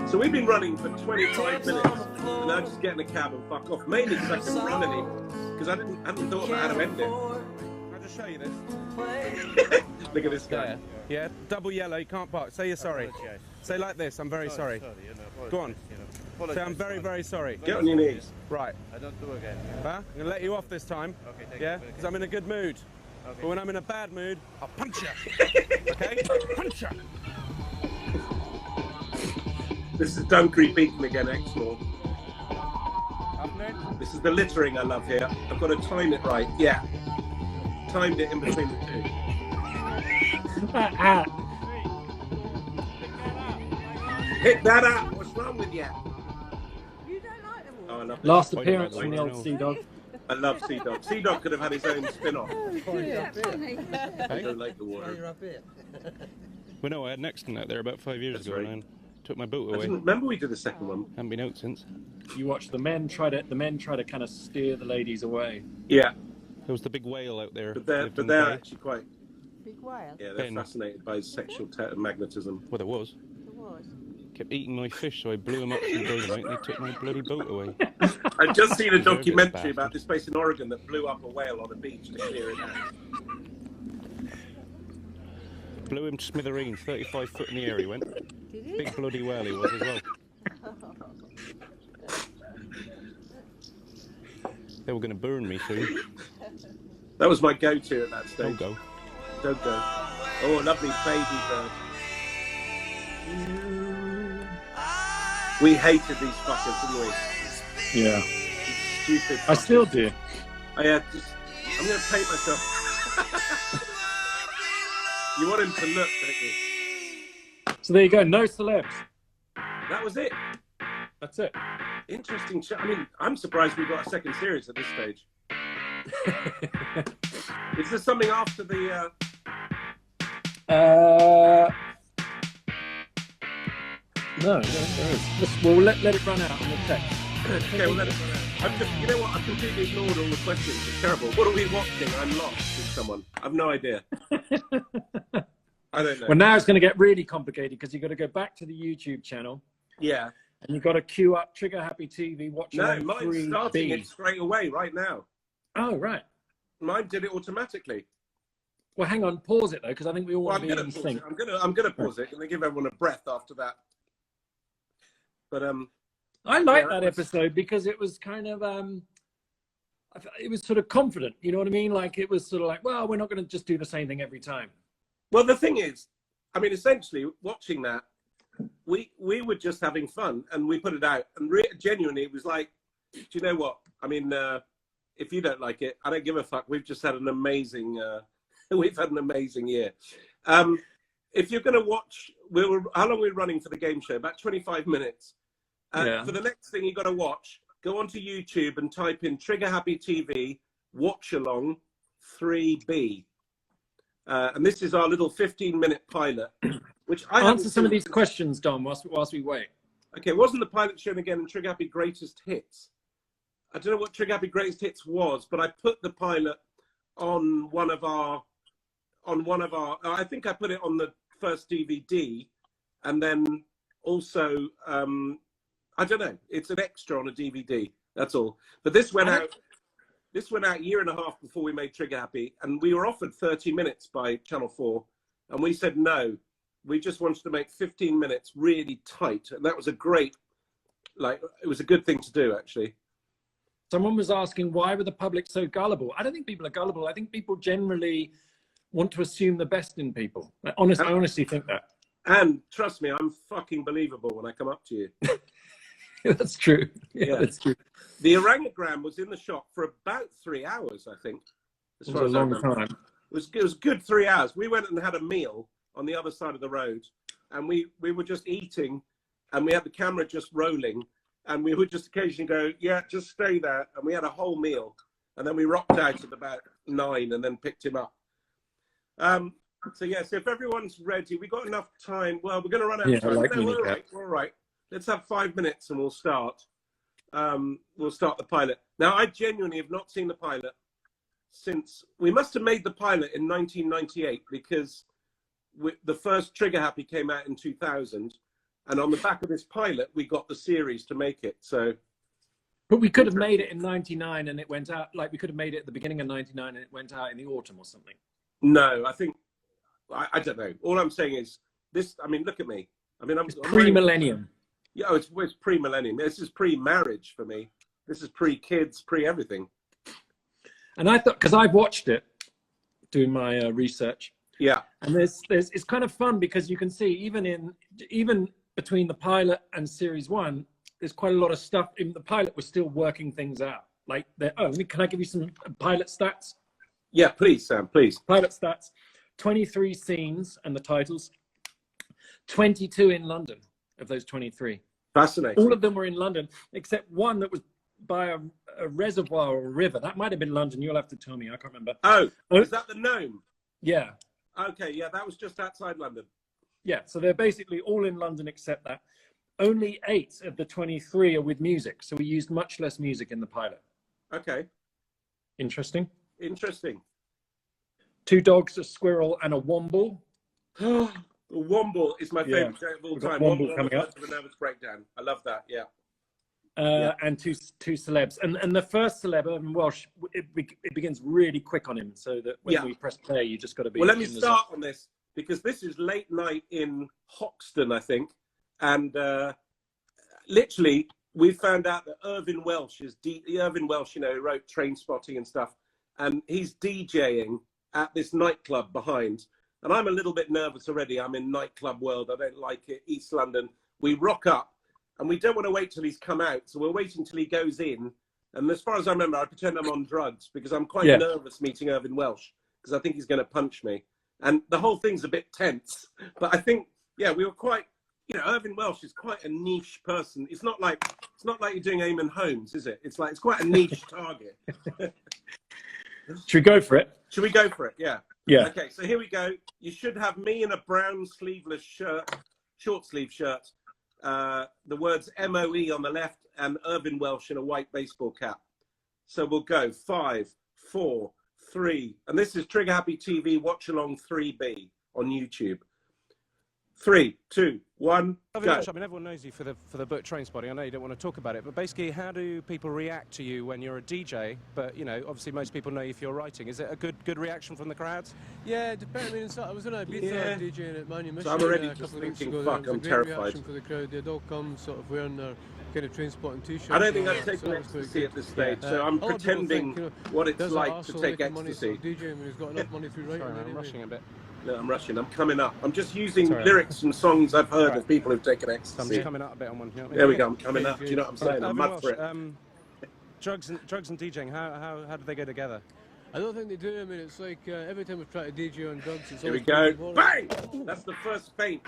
So we've been running for 25 minutes, and now just getting a cab and fuck off. Mainly because I couldn't run anymore, because I hadn't thought about how to end it. Can I just show you this? Look at this guy. Yeah, double yellow, you can't park. Say you're sorry. Say like this, I'm very sorry. Go on. Say I'm very, very sorry. Get on your knees. Right. I don't do again. Huh? I'm going to let you off this time. Okay, thank yeah? you. Because I'm in a good mood. Okay. But when I'm in a bad mood, I'll punch you. Okay? Punch you. This is Dunkery Beacon again, Exmoor. Afternoon. This is the littering I love here. I've got to time it right. Yeah. Timed it in between the two. Pick that up. What's wrong with you? You don't like them all? Oh, I love Last this. appearance from the old Sea Dog. I love Sea Dog. Sea Dog could have had his own spin-off. Yeah, funny. I don't like the water. Well, no, I had an accident out there about 5 years That's ago, right. and took my boat I away. didn't remember we did the second one. Haven't been out since. You watch the men try to kind of steer the ladies away. Yeah, There was the big whale out there. but lived in the they're bay. actually quite. Big whale. Yeah, they're Ben. fascinated by his sexual magnetism. Well, there was. There was. Kept eating my fish, so I blew him up some dynamite, and they took my bloody boat away. I've just seen a Deserved it, documentary bastard. about this place in Oregon that blew up a whale on a beach to clear it out. Blew him to smithereens, 35 foot in the air he went. Did he? Big bloody whale he was as well. They were going to burn me soon. That was my go-to at that stage. Don't go. Don't go. Oh, a lovely baby bird. We hated these fuckers, didn't we? Yeah. These stupid. I still do. I'm going to paint myself. You want him to look, don't you? So there you go. No celebs. That was it. That's it. Interesting. I mean, I'm surprised we got a second series at this stage. Is there something after the? No, there is. We'll let it run out on the text. Okay, we'll let it run out. You know what? I've completely ignored all the questions. It's terrible. What are we watching? I'm lost with someone. I've no idea. I don't know. Well, now it's going to get really complicated because you've got to go back to the YouTube channel Yeah. and you've got to queue up Trigger Happy TV, Watchalong No, mine's starting it straight away right now. Oh, right. Mine did it automatically. Well, hang on. Pause it, though, because I think we all Well, want to be in sync. I'm gonna pause it and then give everyone a breath after that. But I like yeah, that episode because it was kind of it was sort of confident, you know what I mean? Like it was sort of like, well, we're not going to just do the same thing every time. well, the thing is, I mean, essentially, watching that, we were just having fun, and we put it out, and genuinely, it was like, do you know what? I mean, if you don't like it, I don't give a fuck. We've just had an amazing, we've had an amazing year. If you're going to watch, how long are we running for the game show? About 25 minutes. Yeah. For the next thing you got to watch, go onto YouTube and type in Trigger Happy TV Watchalong 3B. And this is our little 15-minute pilot, which I answer some of these questions, Dom, whilst we wait. Okay, wasn't the pilot shown again in Trigger Happy Greatest Hits? I don't know what Trigger Happy Greatest Hits was, but I put the pilot on one of our on one of our. I think I put it on the first DVD, and then also I don't know. It's an extra on a DVD. That's all. But this went out. This went out a year and a half before we made Trigger Happy, and we were offered 30 minutes by Channel 4, and we said no. We just wanted to make 15 minutes really tight, and that was a great, it was a good thing to do, actually. Someone was asking, why were the public so gullible? I don't think people are gullible. I think people generally want to assume the best in people. I honestly think that. And trust me, I'm fucking believable when I come up to you. That's true. Yeah, that's true. The orangutan was in the shop for about 3 hours, I think. It was a long time. It was good 3 hours. We went and had a meal on the other side of the road, and we were just eating, and we had the camera just rolling, and we would just occasionally go, yeah, just stay there. And we had a whole meal, and then we rocked out at about 9 and then picked him up. So yes, if everyone's ready, we got enough time. Well, we're going to run out of time. No, we're all right. Let's have 5 minutes and we'll start. We'll start the pilot. Now, I genuinely have not seen the pilot since we must have made the pilot in 1998, because the first Trigger Happy came out in 2000, and on the back of this pilot, we got the series to make it. So, but we could have made it in '99 and it went out. Like we could have made it at the beginning of '99 and it went out in the autumn or something. No, I think I don't know. All I'm saying is this. I mean, look at me. I mean, I'm pre-millennium. Yeah, it's pre-millennium. This is pre-marriage for me. This is pre-kids, pre-everything. And I thought, because I've watched it, doing my research. Yeah. And it's kind of fun because you can see even between the pilot and series 1, there's quite a lot of stuff. In the pilot, we're still working things out. Like, can I give you some pilot stats? Yeah, please, Sam, please. Pilot stats: 23 scenes and the titles. 22 in London. Of those 23. Fascinating. All of them were in London, except one that was by a reservoir or a river. That might have been London. You'll have to tell me. I can't remember. Oh, is that the Gnome? Yeah. Okay, yeah, that was just outside London. Yeah, so they're basically all in London except that. Only 8 of the 23 are with music, so we used much less music in the pilot. Okay. Interesting. Interesting. 2 dogs, a squirrel, and a womble. Womble is my favorite show of all time. Womble coming up. The nervous breakdown. I love that. Yeah. And two celebs, and the first celeb, Irvin Welsh, it begins really quick on him, so that when we press play, you just got to be. Well, let me start on this, because this is late night in Hoxton, I think, and literally we found out that Irvin Welsh, who wrote Train Spotting and stuff, and he's DJing at this nightclub behind. And I'm a little bit nervous already. I'm in nightclub world. I don't like it. East London. We rock up, and we don't want to wait till he's come out. So we're waiting till he goes in. And as far as I remember, I pretend I'm on drugs because I'm quite nervous meeting Irvin Welsh, because I think he's going to punch me. And the whole thing's a bit tense. But I think, we were quite, Irvin Welsh is quite a niche person. It's not like you're doing Eamon Holmes, is it? It's quite a niche target. Should we go for it? Should we go for it? Yeah. Yeah. Okay, so here we go. You should have me in a brown sleeveless shirt, short sleeve shirt. The words MOE on the left, and Irvin Welsh in a white baseball cap. So we'll go 5, 4, 3, and this is Trigger Happy TV Watchalong 3B on YouTube. 3, 2, 1, go. I mean, everyone knows you for the book Train Spotting. I know you don't want to talk about it, but basically, how do people react to you when you're a DJ? But obviously, most people know if you're writing. Is it a good reaction from the crowds? Yeah, it depends. I mean, I was in Ibiza DJing at Manumission. So I'm already a just couple of weeks thinking, ago. fuck, There I'm was a great terrified. reaction for the crowd. They'd all come sort of wearing their kind of Train Spotting t-shirts. I don't think I've taken ecstasy at this stage, so I'm pretending what it's like to take ecstasy. DJing when he's got enough money through writing. Sorry, man, I'm rushing a bit. No, I'm rushing. I'm coming up. I'm just using lyrics from songs I've heard of people who've taken ecstasy. I'm just coming up a bit on one. There we go. I'm coming up. Do you know what I'm saying? I'm mad for it. Drugs and DJing. How do they go together? I don't think they do. I mean, it's like every time we try to DJ on drugs, it's here we go. Bang! That's the first feint.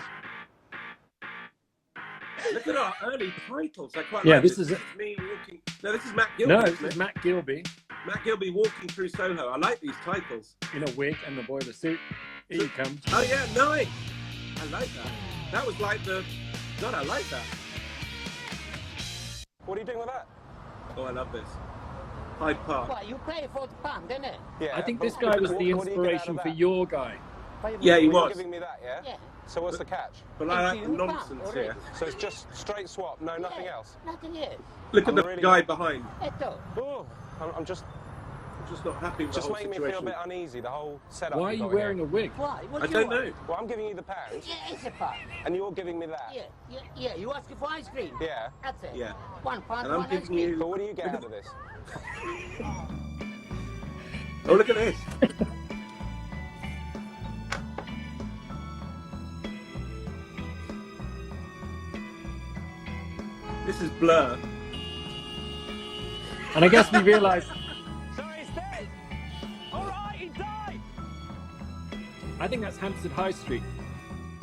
Look at our early titles. I quite like this is me walking. No, this is Matt Gilby. No, this is Matt Gilby. Matt Gilby walking through Soho. I like these titles. In a wig and the boiler suit. Here you come. Oh yeah, nice. I like that. That was like the. God, I like that. What are you doing with that? Oh, I love this. Hyde Park. What, you pay £40, didn't it? Yeah. I think but this guy was what the do you get out of inspiration for that? your guy. Yeah, he Well, was. You're giving me that, yeah? Yeah. So what's the catch? But I like the £18 nonsense already. here. So it's just straight swap, no, nothing else? Nothing else. Look at I'm the really- guy behind. Eto. Oh, I'm just Not happy with just the whole making me situation. feel a bit uneasy, the whole setup. Why are you've you got wearing here. a wig? Why? What I do you don't want? know. Well, I'm giving you the pounds, Yeah, it's a pound. and you're giving me that. Yeah. You asking for ice cream? Yeah. That's it. Yeah. £1, And I'm one ice giving cream. you. But what do you get out of this? Oh, look at this. This is Blur. And I guess we realised. So he's dead. All right, he died. I think that's Hampstead High Street.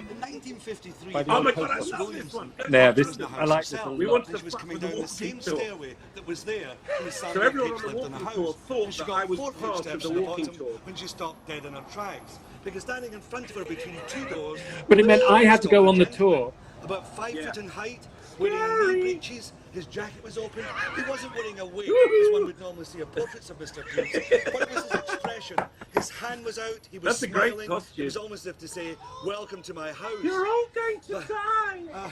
In 1953, By the Oh my old God, I post love office. this one. Yeah, this was the I house like this a itself. We lot. wanted And to she was fuck coming with the down the walking same tour. stairway that was there when the So Sandra everyone Page on the lived in the walking house. tour thought And she that got I was 4 part of footsteps the at the walking bottom tour. when she stopped dead in her tracks. Because standing in front of her between 2 doors... But it meant I had to go on the gentleman, tour. About 5 Yeah. foot in height, wearing knee breeches, his jacket was open. He wasn't wearing a wig, as one would normally see in portraits of Mr. Cleese. But it was his expression. His hand was out, he was That's a great smiling. costume. It was almost as if to say, welcome to my house. You're all going to die.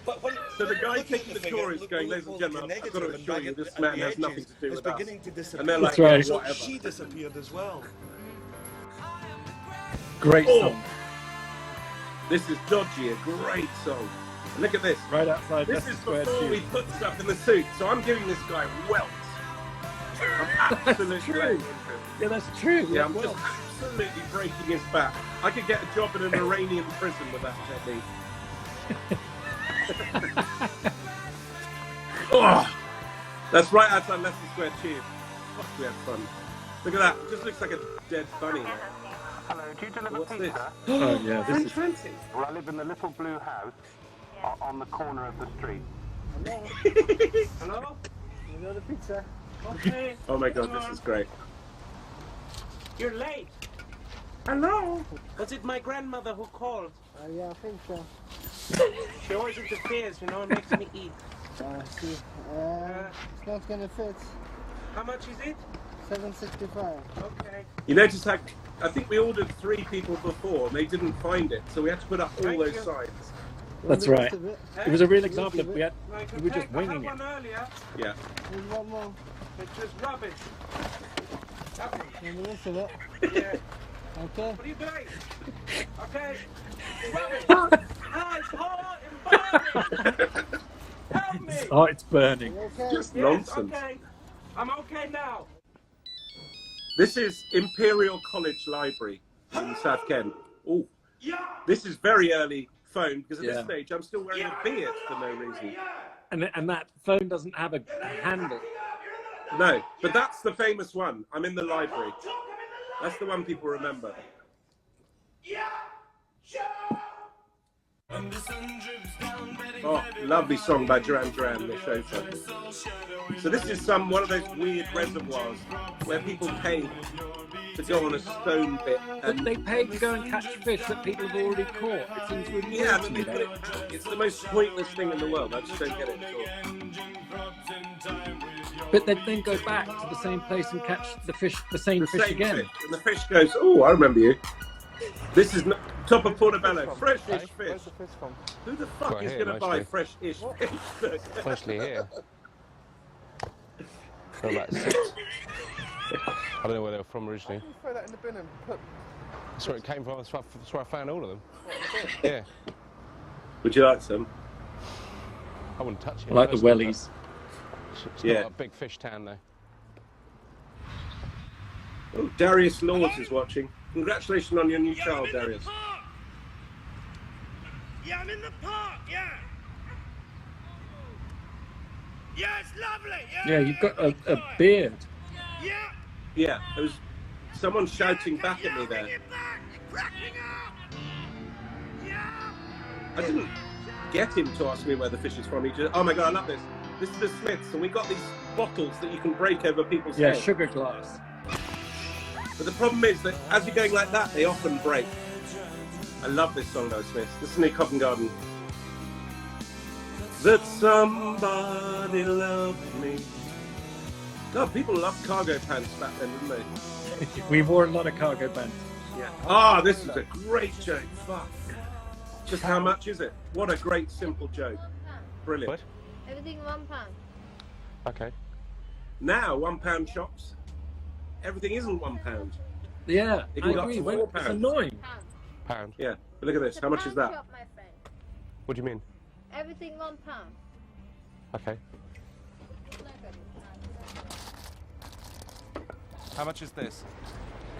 But when, So the guy looking at taking the figure, tour is look- going, look ladies and more gentlemen, like a I've got to negative assure and you back this at man the has nothing edges to do is with us. beginning to disappear. And they're like, That's right. So whatever. she disappeared as well. Great Oh. song. This is Dodgy, a great song. And look at this. Right outside This Leicester is Square before we Tube. put stuff in the suit, so I'm giving this guy welts. I'm absolutely true. laying into him. Yeah, that's true. Yeah, I'm well. just absolutely breaking his back. I could get a job in an Iranian prison with that technique. Oh, that's right outside Leicester Square Tube. Fuck, we had fun. Look at that. It just looks like a dead bunny. Hello, do you deliver What's pizza? this? Oh yeah, this French is. fancy. Well, I live in the little blue house on the corner of the street. Hello? You got the pizza? Okay. Oh my God, this is great. You're late. Hello. Was it my grandmother who called? Yeah, I think so. She always interferes, you know, and makes me eat. See. It's not gonna fit. How much is it? $7.65. Okay. You notice how I think we ordered 3 people before and they didn't find it, so we had to put up all Thank those you. signs. That's right. It was a real example of we were just winging it. one earlier. Yeah. There's one more. It's just rubbish. And the rest of it. Yeah. Okay. What are you doing? Okay. Rubbish. Ah, it's hot and burning. Help me. Oh, it's burning. Okay. Just Yes, nonsense. okay. I'm okay now. This is Imperial College Library in South Kent. Oh, this is very early phone because at this Yeah. stage I'm still wearing a beard for no reason. And that phone doesn't have a handle. No, but that's the famous one. I'm in the library. That's the one people remember. Oh, lovely song by Duran Duran, the show song. So this is one of those weird reservoirs where people pay to go on a stone bit. But they pay to go and catch fish that people have already caught. It seems really Yeah, weird but to me. they put it, it's the most pointless thing in the world. I just don't get it at all. But they then go back to the same place and catch the fish, the same fish Same again. fish. And the fish goes, oh, I remember you. This is top of Portobello, fresh-ish fish. Where's the fish from? Who the fuck Well, is here, going to buy mostly. fresh-ish fish? Mostly here. For about 6. I don't know where they were from originally. Throw that in the bin and put. That's where it came from. That's where I found all of them. Yeah. Would you like some? I wouldn't touch it. I like the personally, wellies. but It's Yeah. not a big fish town though. Oh, Darius Laws is watching. Congratulations on your new child, Darius. Yeah, I'm in the park, yeah. Yeah, it's lovely. Yeah, you've got a beard. Yeah. Yeah, there was someone shouting back at me there. I didn't get him to ask me where the fish is from. He just, oh my God, I love this. This is the Smiths, and we got these bottles that you can break over people's Yeah, heads. sugar glass. But the problem is that as you're going like that, they often break. I love this song though, Smiths. Listen to Covent Garden. That somebody loved me God, people loved cargo pants back then, didn't they? We wore a lot of cargo pants. Yeah. Ah, this is a great joke. Fuck. Just how much is it? What a great simple joke. Brilliant. What? Everything £1. Okay. Now, £1 shops, everything isn't £1. Yeah, It I can go up agree. to Well, £4. it's annoying. Pound. Yeah, but look at this. How much is that? Shop, my friend. What do you mean? Everything £1. Okay. How much is this?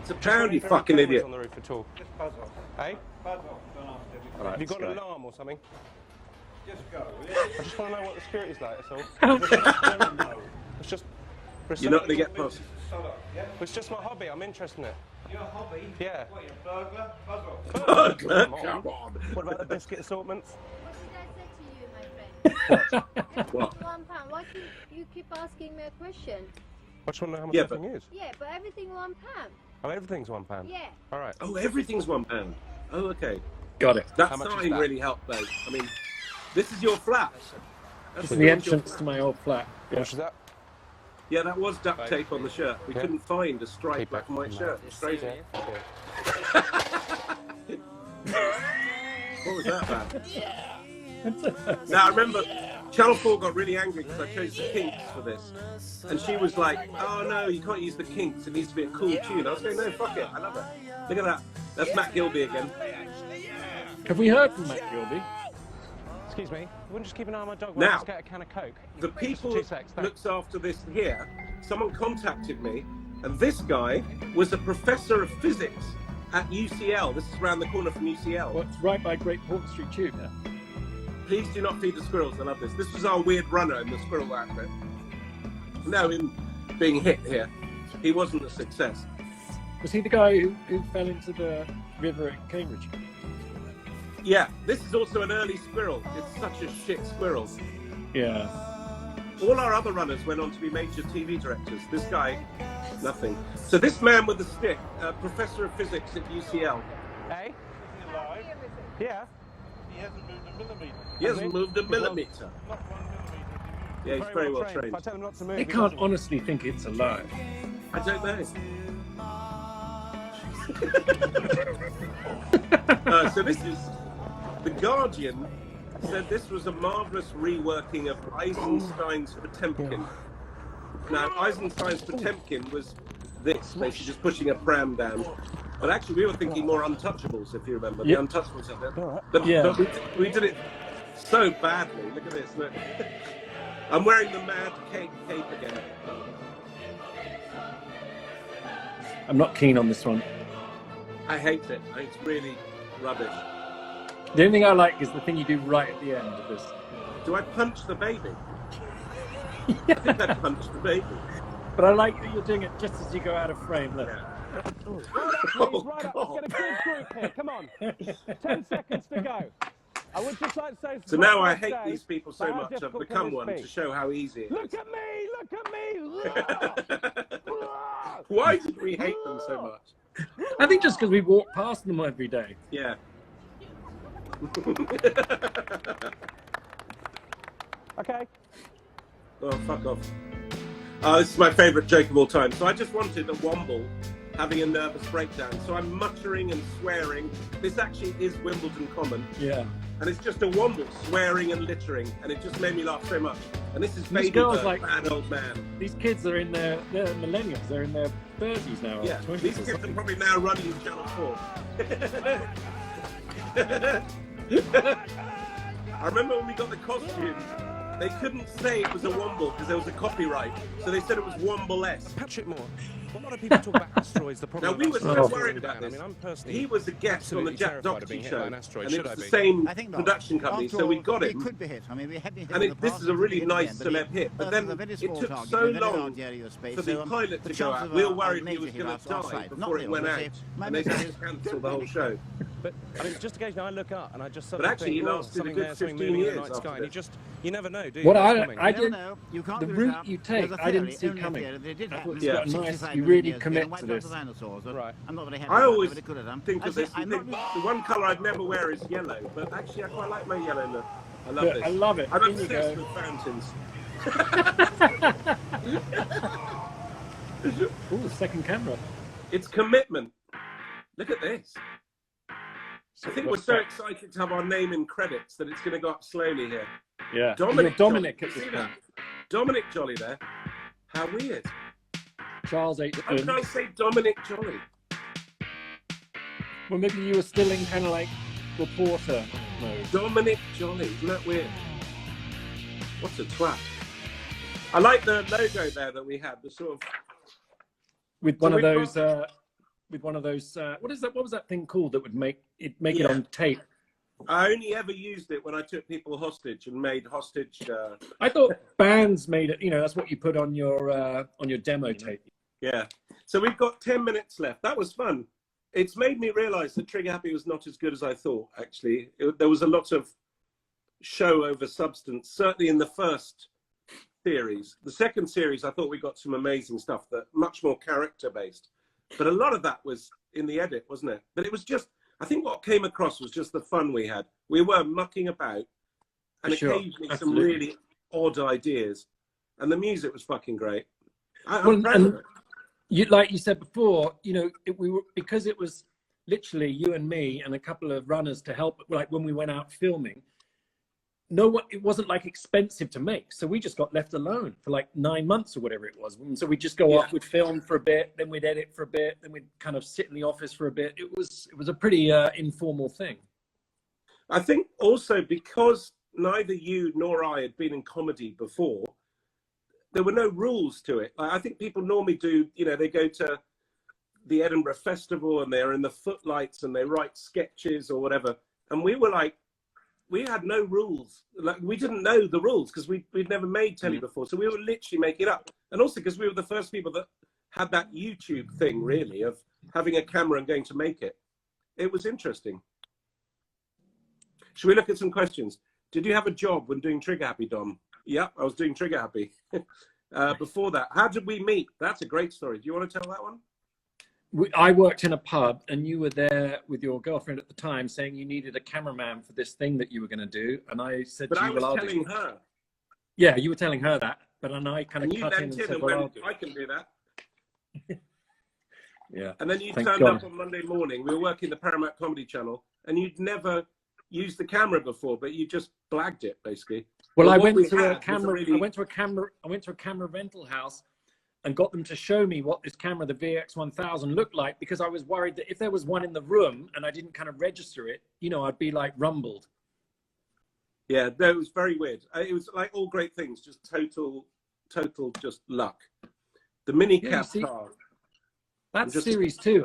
It's £1, you fucking idiot. On the roof at all. Just buzz off. Hey? Buzz off. Don't ask everything. Have you got an alarm or something? Just go. I just want to know what the security's like, that's all. It's just... You're not going to get past. It's just my hobby, I'm interested in it. Your hobby? Yeah. What, you're a burglar? Buzz off. Burglar? Come on. What about the biscuit assortments? What did I say to you, my friend? What? £1. Why do you keep asking me a question? I just want to know how much Yeah, everything is. Yeah, but everything £1. Oh, everything's £1? Yeah. All right. Oh, everything's £1. Oh, okay. Got it. That How much is sign that? really helped, though. I mean, this is your flat. It's the entrance to my old flat. How much is that? Yeah, that was duct tape on the shirt. We Yeah. couldn't find a striped Keep black it. and white No. shirt. It's crazy. Yeah. What was that about? Now, I remember Channel 4 got really angry because I chose the Kinks for this. And she was like, oh no, you can't use the Kinks. It needs to be a cool tune. I was going, no, fuck it. I love it. Look at that. That's Matt Gilby again. Have we heard from Matt Gilby? Excuse me, you wouldn't just keep an eye on my dog while I Now, just get a can of Coke? the people Two that secs, thanks. looks after this here, someone contacted me, and this guy was a professor of physics at UCL. This is around the corner from UCL. Well, it's right by Great Portland Street Tube now. Please do not feed the squirrels. I love this. This was our weird runner in the squirrel outfit. No, him being hit here. He wasn't a success. Was he the guy who fell into the river at Cambridge? Yeah, this is also an early squirrel. It's such a shit squirrel. Yeah. All our other runners went on to be major TV directors. This guy, nothing. So this man with the stick, professor of physics at UCL. Hey? Is he alive? Yeah. He hasn't moved a millimetre. He hasn't moved a millimetre. Not 1 millimetre. Yeah, he's very well If trained. I tell him not to move, They he can't doesn't. honestly think it's alive. I don't know. So this is The Guardian said this was a marvellous reworking of Eisenstein's Potemkin. Now, Eisenstein's Potemkin was this, basically just pushing a pram down. But actually, we were thinking more Untouchables, if you remember. Yep. The Untouchables of it. But Yeah. we did it so badly. Look at this. Look. I'm wearing the Mad Cape again. I'm not keen on this one. I hate it. I think it's really rubbish. The only thing I like is the thing you do right at the end of this. Do I punch the baby? I think I punched the baby. But I like that you're doing it just as you go out of frame. Look. Right up, please, right up. Let's get a good group here. Come on. 10 seconds to go. I would just like to say... So now I hate these people so How much, I've difficult can become this one be? to show how easy it is. Look at me! Look at me! Why did we hate them so much? I think just because we walk past them every day. Yeah. Okay. Oh, fuck off. This is my favourite joke of all time. So I just wanted a Womble having a nervous breakdown. So I'm muttering and swearing. This actually is Wimbledon Common. Yeah. And it's just a Womble swearing and littering. And it just made me laugh so much. And this is These Baby girls, Bird, like- bad old man. These kids are they're millennials. They're in their 30s now. Yeah, or 20s these or kids are something. probably now running Channel 4. I remember when we got the costumes, they couldn't say it was a Womble because there was a copyright. So they said it was Womble-esque. Patrick Moore. A lot of people talk about asteroids. The problem Now, we were with so asteroids worried falling about down. this. I mean, I'm personally He was a guest on the absolutely Jack terrified of being Doherty hit show, by an asteroid. and Should it I was the be? same I think not. production company, After so we all, got it him. could be hit. I mean, we have been hit And in the this past, is a really hit nice again, celeb hit, but Earth then is a very it small took target, so a very long large area of space, for the so, pilot the to go chances out. of We were our worried he major was going hit to are die slight. before Not it the went out, others, my and they message just is- cancelled the whole show. But I mean, just occasionally I look up and I just But suddenly actually, think, he oh, lasted a something good there, something 15 moving in the years night sky, after and you this. just you never know, do you? What What's I coming? didn't, No, you can't the do route that. you There's take, a I didn't theory, see only a coming. theory. They did I happen thought in it's got the nice. 65 You million really years ago. commit They wiped to out this. the dinosaurs, but Right. I'm not very happy I about always that, but it could have done. think I of say, this. I'm The not one colour I'd never wear is yellow, but actually I quite like my yellow look. I love Look, this. I love it. I'm In you obsessed go. with fountains. Ooh, second camera. It's commitment. Look at this. I think we're so Respect. excited to have our name in credits that it's going to go up slowly here. Yeah. Dominic You're Dominic Jolly. at this See point. that? Dominic Jolly there. How weird. Charles H. How can I say Dominic Jolly? Well, maybe you were still in kind of like reporter mode. Dominic Jolly. Isn't that weird? What a twat. I like the logo there that we had. The sort of With one of those. With one of those. What is that? What was that thing called that would make it on tape? I only ever used it when I took people hostage and made hostage. I thought bands made it. You know, that's what you put on your demo tape. Yeah. So we've got 10 minutes left. That was fun. It's made me realise that Trigger Happy was not as good as I thought. Actually, there was a lot of show over substance. Certainly in the first series. The second series, I thought we got some amazing stuff that much more character based. But a lot of that was in the edit, wasn't it? But it was just. I think what came across was just the fun we had. We were mucking about, and occasionally some really odd ideas, and the music was fucking great. I'm proud of it. You, like you said before, you know, because it was literally you and me and a couple of runners to help. Like when we went out filming, it wasn't like expensive to make, so we just got left alone for like 9 months or whatever it was. And so we'd just go off, we'd film for a bit, then we'd edit for a bit, then we'd kind of sit in the office for a bit. It was a pretty informal thing. I think also because neither you nor I had been in comedy before, there were no rules to it. I think people normally do, you know, they go to the Edinburgh Festival and they're in the footlights and they write sketches or whatever. And we were like, we had no rules. Like we didn't know the rules because we'd never made telly before. So we were literally making it up. And also because we were the first people that had that YouTube thing, really, of having a camera and going to make it. It was interesting. Should we look at some questions? Did you have a job when doing Trigger Happy, Dom? Yeah, I was doing Trigger Happy. Before that, how did we meet? That's a great story. Do you want to tell that one? I worked in a pub and you were there with your girlfriend at the time saying you needed a cameraman for this thing that you were going to do. And I said but to you, I was well, telling her. Yeah, you were telling her that. But then I kind of cut in and said, well, I'll do it. I can do that. Yeah. And then you Thank turned God. up on Monday morning. We were working the Paramount Comedy Channel and you'd never used the camera before, but you just blagged it basically. Well, but I what went we to had a was camera. really- I went to a camera rental house and got them to show me what this camera, the VX1000, looked like, because I was worried that if there was one in the room and I didn't kind of register it, you know, I'd be like rumbled. Yeah, no, it was very weird. It was like all great things, just total just luck. The mini Yeah, cap you see, car. That's just- series 2.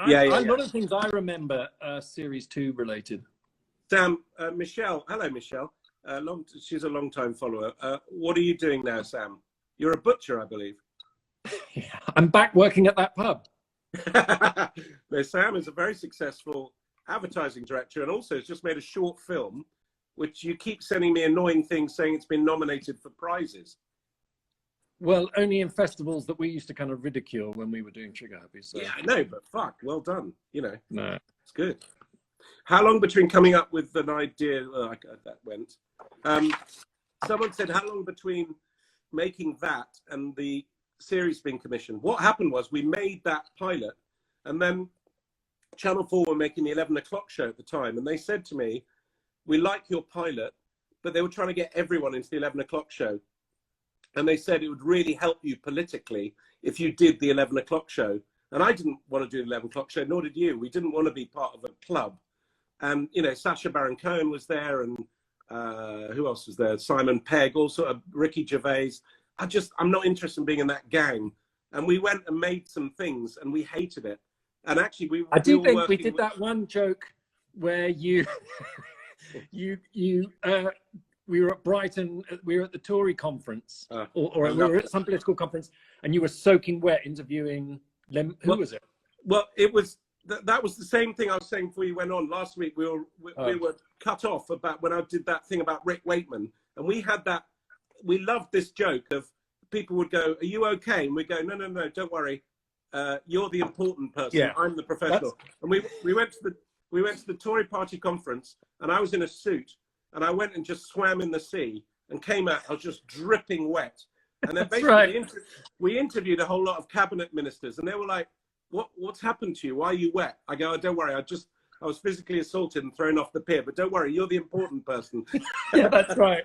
A Yeah. lot of things I remember are series 2 related. Sam, Michelle. Hello, Michelle. She's a long-time follower. What are you doing now, Sam? You're a butcher, I believe. I'm back working at that pub. No, Sam is a very successful advertising director and also has just made a short film, which you keep sending me annoying things saying it's been nominated for prizes. Well, only in festivals that we used to kind of ridicule when we were doing Trigger Happy. So. Yeah, I know, but fuck, well done. You know, no, it's good. How long between coming up with an idea? That went. Someone said, how long between making that and the series being commissioned? What happened was we made that pilot and then Channel 4 were making the 11 o'clock show at the time. And they said to me, we like your pilot, but they were trying to get everyone into the 11 o'clock show. And they said it would really help you politically if you did the 11 o'clock show. And I didn't want to do the 11 o'clock show, nor did you. We didn't want to be part of a club. And, you know, Sacha Baron Cohen was there and who else was there? Simon Pegg, all sort of Ricky Gervais. I'm not interested in being in that gang. And we went and made some things and we hated it. And actually I do think we did that one joke where you, we were at Brighton, we were at the Tory conference, or we were at some political conference, and you were soaking wet interviewing who was it? Well, it was that was the same thing I was saying before you went on last week. We were cut off about when I did that thing about Rick Wakeman, and we had that. We loved this joke of people would go, "Are you okay?" And we go, "No, don't worry. You're the important person. Yeah. I'm the professional." And we went to the Tory party conference, and I was in a suit. and I went and just swam in the sea and came out. I was just dripping wet. And then That's basically right. we interviewed a whole lot of cabinet ministers, and they were like, "What's happened to you? Why are you wet?" I go, "Oh, don't worry. I was physically assaulted and thrown off the pier, but don't worry, you're the important person." Yeah, that's right.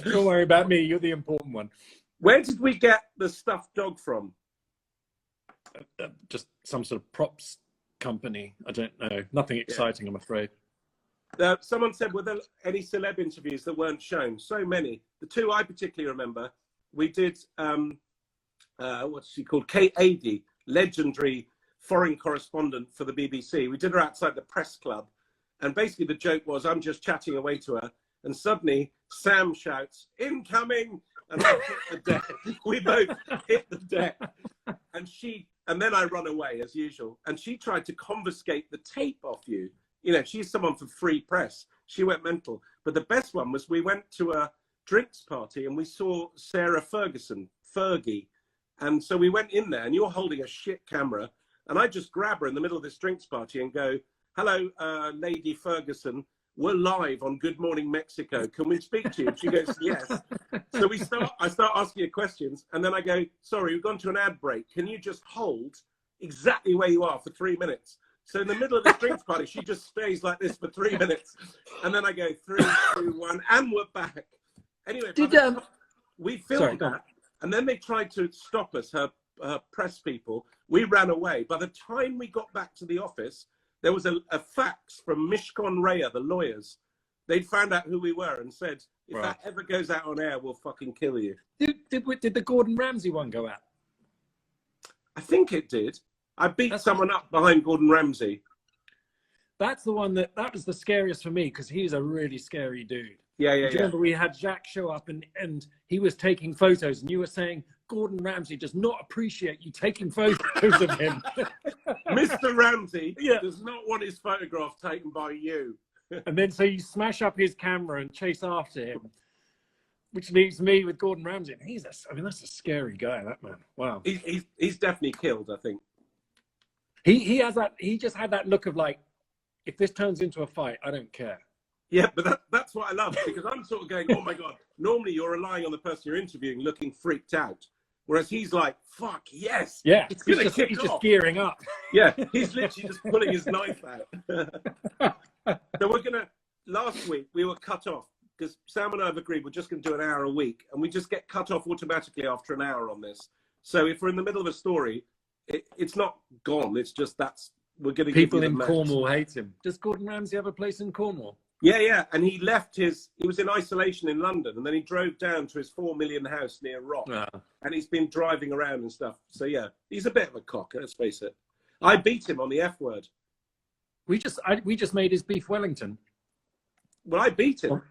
Don't worry about me. You're the important one. Where did we get the stuffed dog from? Just some sort of props company. I don't know. Nothing exciting, I'm afraid. Someone said, were there any celeb interviews that weren't shown? So many. The two I particularly remember, we did, what's she called? Kate Adie, legendary foreign correspondent for the BBC. We did her outside the press club. And basically the joke was, I'm just chatting away to her. And suddenly Sam shouts, "Incoming!" And I hit the deck. We both hit the deck. And then I run away as usual. And she tried to confiscate the tape off you. You know, she's someone for free press. She went mental. But the best one was we went to a drinks party and we saw Sarah Ferguson, Fergie. And so we went in there and you're holding a shit camera. And I just grab her in the middle of this drinks party and go, "Hello, Lady Ferguson. We're live on Good Morning Mexico. Can we speak to you?" And she goes, "Yes." So I start asking her questions. And then I go, "Sorry, we've gone to an ad break. Can you just hold exactly where you are for 3 minutes?" So in the middle of the drinks party, she just stays like this for 3 minutes. And then I go 3, 2, 1, and we're back. Anyway, we filmed that. And then they tried to stop us, her press people. We ran away. By the time we got back to the office, there was a fax from Mishcon Rhea, the lawyers. They'd found out who we were and said, if that ever goes out on air, we'll fucking kill you. Did the Gordon Ramsay one go out? I think it did. I beat someone up behind Gordon Ramsay. That's the one that was the scariest for me because he's a really scary dude. Yeah. Do you remember we had Jack show up and he was taking photos and you were saying, "Gordon Ramsay does not appreciate you taking photos of him." Mr. Ramsay does not want his photograph taken by you. And then so you smash up his camera and chase after him, which leaves me with Gordon Ramsay. And that's a scary guy, that man. Wow. He's definitely killed, I think. He just had that look of like, if this turns into a fight, I don't care. Yeah, but that's what I love, because I'm sort of going, oh my God, normally you're relying on the person you're interviewing looking freaked out. Whereas he's like, fuck, yes. Yeah, he's just gearing up. Yeah, he's literally just pulling his knife out. So last week we were cut off because Sam and I have agreed we're just going to do an hour a week and we just get cut off automatically after an hour on this. So if we're in the middle of a story, it's not gone. It's just we're going to People in Cornwall hate him. Does Gordon Ramsay have a place in Cornwall? Yeah. And he was in isolation in London and then he drove down to his 4 million house near Rock. And he's been driving around and stuff. So yeah, he's a bit of a cock, let's face it. I beat him on the F word. We just made his beef Wellington. Well, I beat him.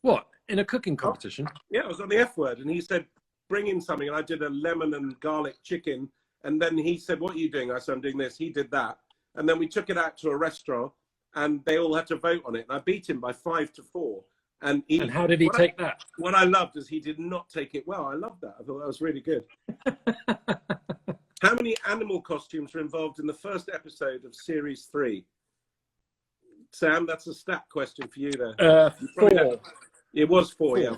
What? In a cooking competition? Yeah, I was on the F word and he said, bring in something. And I did a lemon and garlic chicken. And then he said, what are you doing? I said, I'm doing this. He did that. And then we took it out to a restaurant and they all had to vote on it. And I beat him by 5-4. And how did he take that? What I loved is he did not take it well. I loved that. I thought that was really good. How many animal costumes were involved in the first episode of Series 3? Sam, that's a stat question for you there. 4. It was 4, yeah.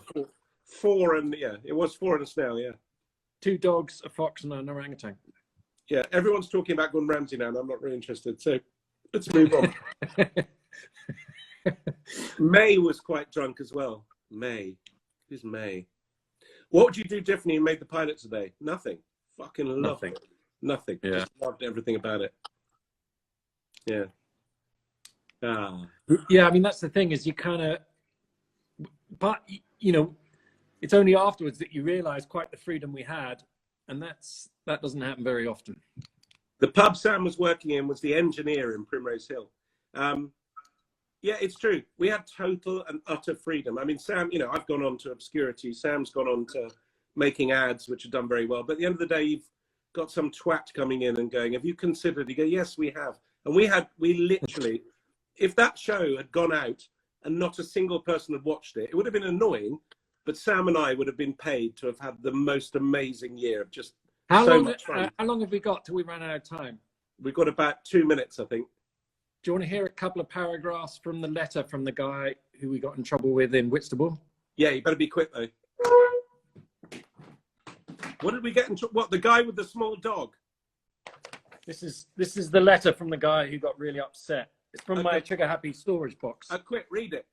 4 and, it was 4 and a snail, yeah. 2 dogs, a fox and an orangutan. Yeah, everyone's talking about Gordon Ramsay now and I'm not really interested. So let's move on. May was quite drunk as well. May. Who's May? What would you do differently and made the pilot today? Nothing. Fucking loved it. Nothing. Yeah. Just loved everything about it. Yeah. Yeah, I mean, that's the thing is you kind of, but, you know, it's only afterwards that you realize quite the freedom we had. And that doesn't happen very often. The pub Sam was working in was the Engineer in Primrose Hill. Yeah, it's true. We had total and utter freedom. I mean, Sam, you know, I've gone on to obscurity. Sam's gone on to making ads, which have done very well. But at the end of the day, you've got some twat coming in and going, have you considered? You go, yes, we have. And we literally, if that show had gone out and not a single person had watched it, it would have been annoying. But Sam and I would have been paid to have had the most amazing year of just How long have we got till we run out of time? We've got about 2 minutes, I think. Do you want to hear a couple of paragraphs from the letter from the guy who we got in trouble with in Whitstable? Yeah, you better be quick though. What did we get in? What, the guy with the small dog? This is the letter from the guy who got really upset. It's from my trigger happy storage box. Quick, read it.